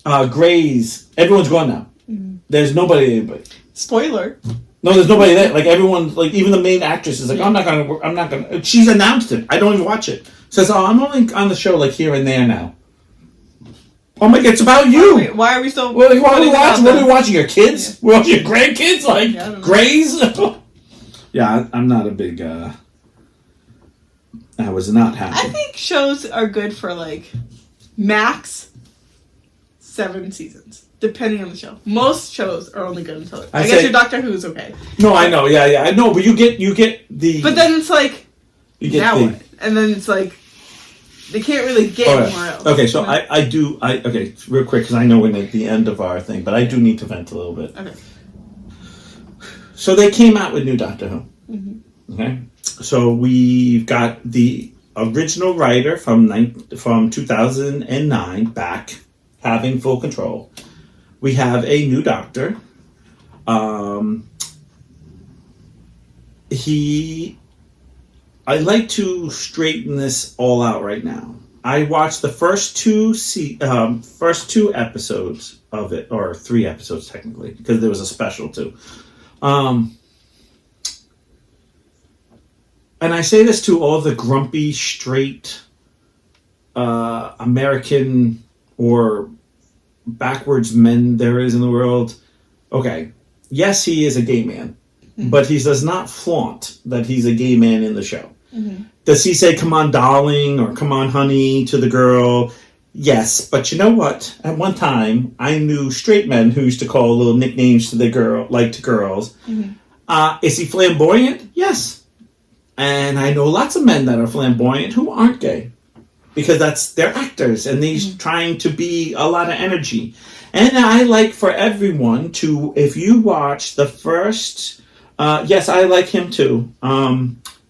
like, Grey's. Everyone's gone now. Mm-hmm. There's nobody. Spoiler. No, there's nobody there. Like everyone, like even the main actress is like, I'm not gonna. She's announced it. I don't even watch it. Says, oh, I'm only on the show like here and there now. Oh my God, it's about you. Wait, why are we still? What are we watching? What are we watching? Your kids? Yeah. We're watching your grandkids? Like Grays? Yeah, I'm not a big. I was not happy. I think shows are good for like max 7 seasons, depending on the show. Most shows are only good until I guess your Doctor Who's okay. No, I know, yeah, I know, but you get the. But then it's like you get now what? And then it's like they can't really get anywhere else. Okay, so I do real quick because I know we're at the end of our thing, but I do need to vent a little bit. Okay. So they came out with new Doctor Who. Mm-hmm. Okay, so we've got the original writer from 2009 back, having full control. We have a new Doctor. I'd like to straighten this all out right now. I watched the first two episodes of it, or 3 episodes technically, because there was a special too. And I say this to all the grumpy, straight American or backwards men there is in the world. Okay, yes, he is a gay man, but he does not flaunt that he's a gay man in the show. Mm-hmm. Does he say, come on, darling, or come on, honey, to the girl? Yes, but you know what? At one time, I knew straight men who used to call little nicknames to to girls. Is he flamboyant? Yes. And I know lots of men that are flamboyant who aren't gay. Because they're actors and they're trying to be a lot of energy. And I like for everyone to, if you watch the first, yes, I like him too.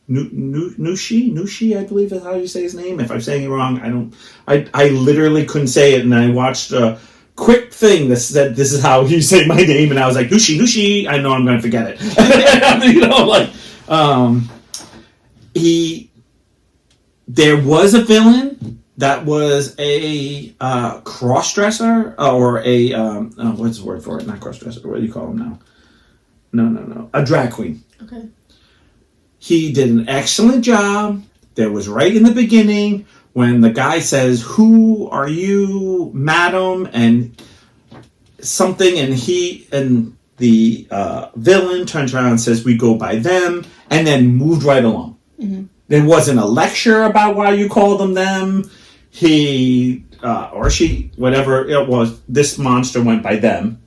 Nushi, I believe is how you say his name. If I'm saying it wrong, I literally couldn't say it, and I watched a quick thing that said, this is how you say my name, and I was like, Nushi, I know I'm going to forget it. There was a villain that was a cross-dresser, or a, what's the word for it? Not cross-dresser, what do you call him now? No. A drag queen. Okay. He did an excellent job. There was right in the beginning when the guy says, "Who are you, madam?" and something, and the villain turns around and says, "We go by them," and then moved right along. Mm-hmm. There wasn't a lecture about why you called them. He or she, whatever it was, this monster went by them.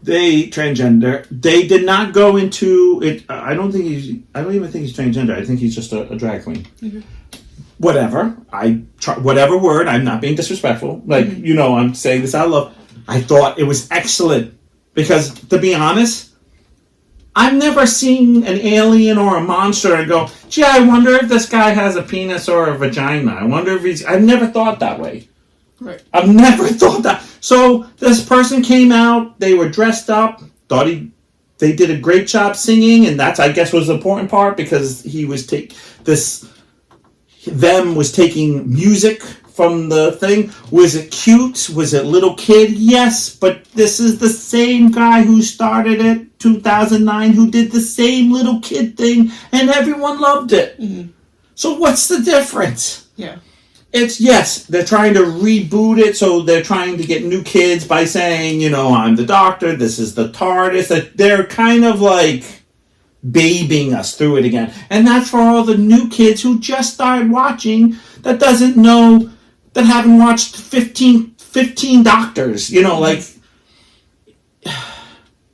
They transgender. They did not go into it. I don't even think he's transgender. I think he's just a drag queen. Mm-hmm. Whatever. Whatever word. I'm not being disrespectful. I'm saying this out of love. I thought it was excellent because, to be honest, I've never seen an alien or a monster and go, gee, I wonder if this guy has a penis or a vagina. I wonder if I've never thought that way. Right. I've never thought that. So this person came out, they were dressed up, they did a great job singing, and that's, I guess, was the important part because he was was taking music from the thing. Was it cute? Was it little kid? Yes, but this is the same guy who started it 2009 who did the same little kid thing, and everyone loved it. Mm-hmm. So what's the difference? Yeah. It's, yes, they're trying to reboot it, so they're trying to get new kids by saying, I'm the Doctor, this is the TARDIS. That they're kind of like babying us through it again. And that's for all the new kids who just started watching that doesn't know, that haven't watched 15 Doctors.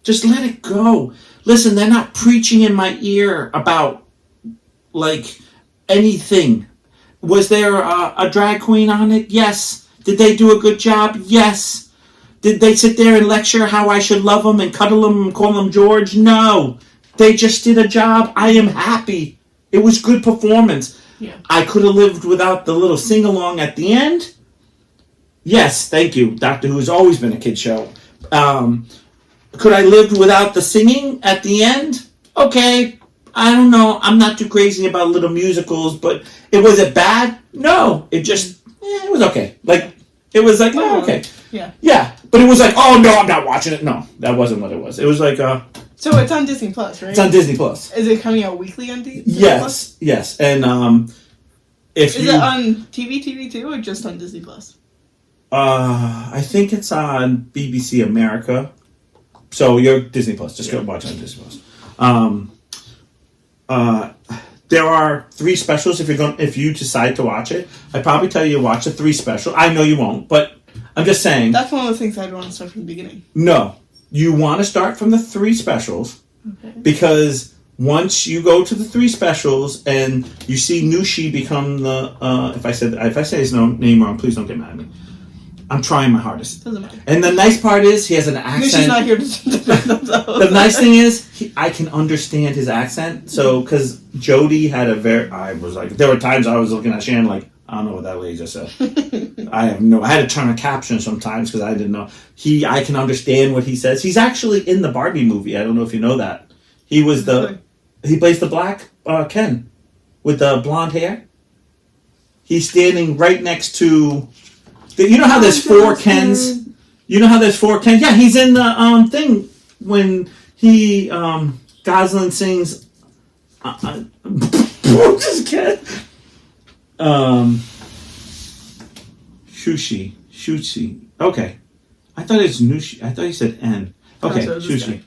Just let it go. Listen, they're not preaching in my ear about, anything. Was there a drag queen on it? Yes. Did they do a good job? Yes. Did they sit there and lecture how I should love them and cuddle them and call them George? No. They just did a job. I am happy. It was good performance. Yeah. I could have lived without the little sing-along at the end. Yes, thank you. Doctor Who's always been a kid show. Could I live without the singing at the end? Okay. I don't know. I'm not too crazy about little musicals, but was it bad? No. It just, it was okay. It was like, oh, okay. Yeah. Yeah. But it was like, oh, no, I'm not watching it. No, that wasn't what it was. It was like, so it's on Disney Plus, right? It's on Disney Plus. Is it coming out weekly on Disney Plus? Yes. And, Is it on TV too, or just on Disney Plus? I think it's on BBC America. So you're Disney Plus. Just go watch it on Disney Plus. There are 3 specials if you decide to watch it. I'd probably tell you to watch the 3 special. I know you won't, but I'm just saying. That's one of the things I'd want to start from the beginning. No. You want to start from the 3 specials. Okay. Because once you go to the 3 specials and you see Nushi become the if I say his name wrong, please don't get mad at me. I'm trying my hardest. Doesn't matter. And the nice part is he has an accent. Nushi's not here to defend himself. The nice thing is I can understand his accent. So because Jodie had there were times I was looking at Shannon like, I don't know what that lady just said. I had to turn a caption sometimes because I didn't know. I can understand what he says. He's actually in the Barbie movie. I don't know if you know that. He plays the black Ken with the blonde hair. He's standing right next to. You know how there's 4 Kens? You know how there's 4 Kens? Yeah, he's in the thing when he Gosling sings. Just Ken. Shushi. Okay. I thought it was Nushi. I thought you said N. Okay, Shushi.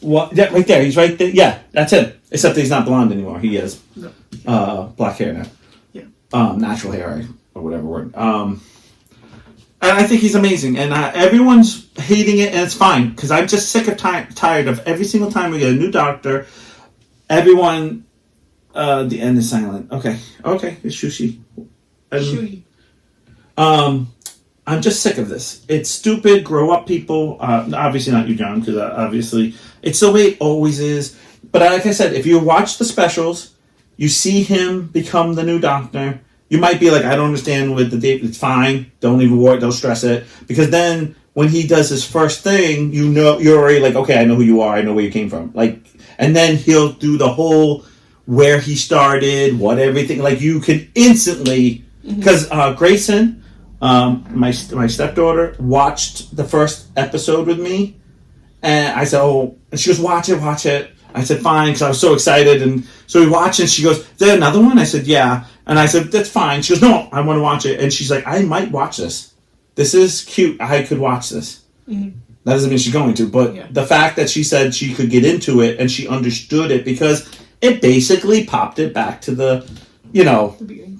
What? Yeah, right there. He's right there. Yeah, that's him. Except that he's not blonde anymore. He has black hair now. Yeah. Natural hair. or whatever word. And I think he's amazing, and everyone's hating it, and it's fine because I'm just sick of tired of every single time we get a new doctor. Everyone, the end is silent. Okay, it's Shushi. Shooty. I'm just sick of this. It's stupid. Grow up, people. Obviously not you, John, because obviously it's the way it always is. But like I said, if you watch the specials, you see him become the new doctor. You might be like, I don't understand with the date. It's fine. Don't even worry. Don't stress it. Because then when he does his first thing, you know, you're already like, okay, I know who you are. I know where you came from. Like, and then he'll do the whole where he started, what everything. Like you can instantly, because Grayson, my stepdaughter, watched the first episode with me, and I said, oh, and she goes, watch it. I said, fine, because I was so excited, and so we watched it, and she goes, is there another one? I said, yeah, and I said, that's fine. She goes, no, I want to watch it, and she's like, I might watch this. This is cute. I could watch this. That doesn't mean she's going to, but the fact that she said she could get into it, and she understood it, because it basically popped it back to the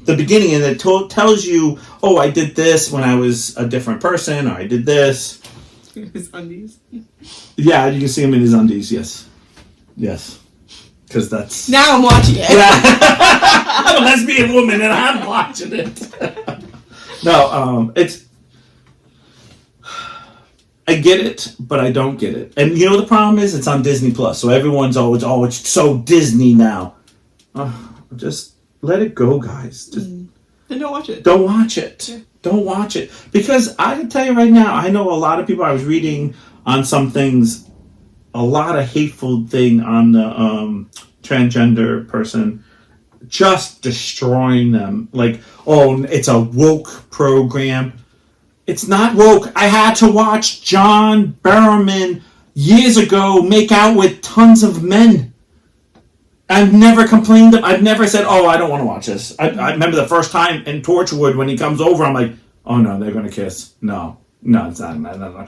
beginning, and it tells you, oh, I did this when I was a different person, or I did this. His undies. Yeah, you can see him in his undies, yes. Because that's... Now I'm watching it. I'm a lesbian woman, and I'm watching it. No, it's... I get it, but I don't get it. And you know the problem is? It's on Disney Plus, so everyone's always, oh, it's so Disney now. Just let it go, guys. Just Then don't watch it. Don't watch it. Yeah. Don't watch it. Because I can tell you right now, I know a lot of people, I was reading on some things, a lot of hateful thing on the transgender person, just destroying them. Like, oh, it's a woke program. It's not woke. I had to watch John Barrowman years ago make out with tons of men. I've never complained. I've never said, oh, I don't want to watch this. I remember the first time in Torchwood when he comes over, I'm like, oh, no, they're going to kiss. No, it's not. No.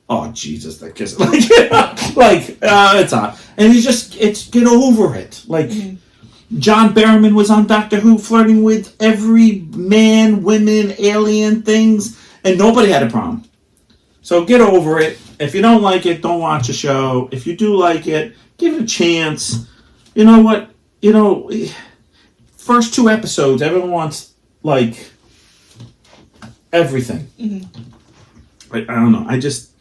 Oh, Jesus, they're kissing. It's not. And get over it. Like, John Barrowman was on Doctor Who flirting with every man, women, alien things, and nobody had a problem. So get over it. If you don't like it, don't watch the show. If you do like it, give it a chance. You know what? First 2 episodes, everyone wants, like, everything. I don't know. I just,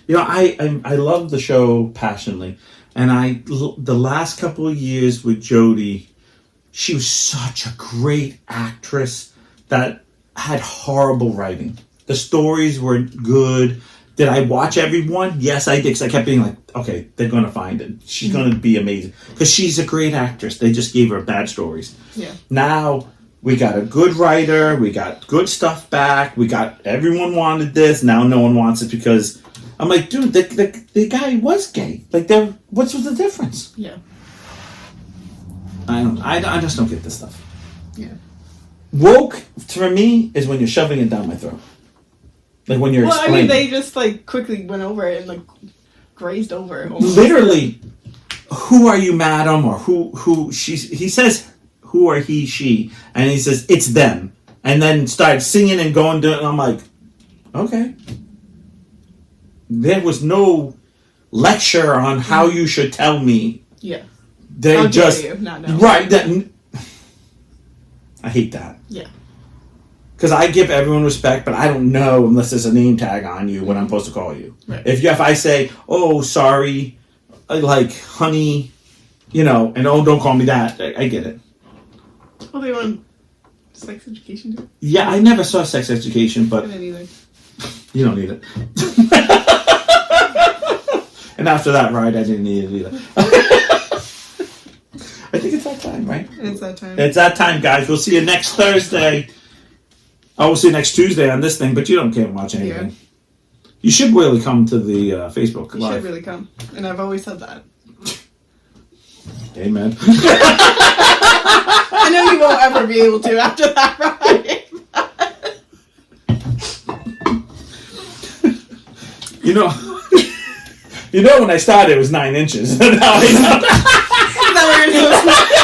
I love the show passionately. And the last couple of years with Jodie, she was such a great actress that had horrible writing. The stories were good. Did I watch everyone? Yes, I did. Because I kept being like, okay, they're going to find it. She's going to be amazing. Because she's a great actress. They just gave her bad stories. Yeah. Now, we got a good writer. We got good stuff back. Everyone wanted this. Now no one wants it because... I'm like, dude, the guy was gay. Like, what's the difference? Yeah. I just don't get this stuff. Yeah. Woke, for me, is when you're shoving it down my throat. Like, when you're explaining. I mean, they just, like, quickly went over it and, like, grazed over it. Literally, who are you, madam? Or who he says, who are he, she? And he says, it's them. And then started singing and going to it. And I'm like, okay. There was no lecture on how you should tell me. Yeah. They how just dare you not know. Right. I hate that. Yeah. Because I give everyone respect, but I don't know unless there's a name tag on you what I'm supposed to call you. Right. If I say, oh, sorry, like, honey, and oh, don't call me that, I get it. Oh, they want sex education too? Yeah, I never saw Sex Education, but... I didn't either. You don't need it. And after that ride, I didn't need it either. I think it's that time, right? It's that time. It's that time, guys. We'll see you next Thursday. We'll see you next Tuesday on this thing, but you can't watch anything. Yeah. You should really come to the Facebook Live. You should really come. And I've always said that. Amen. I know you won't ever be able to after that ride. When I started, it was 9 inches. Now I know.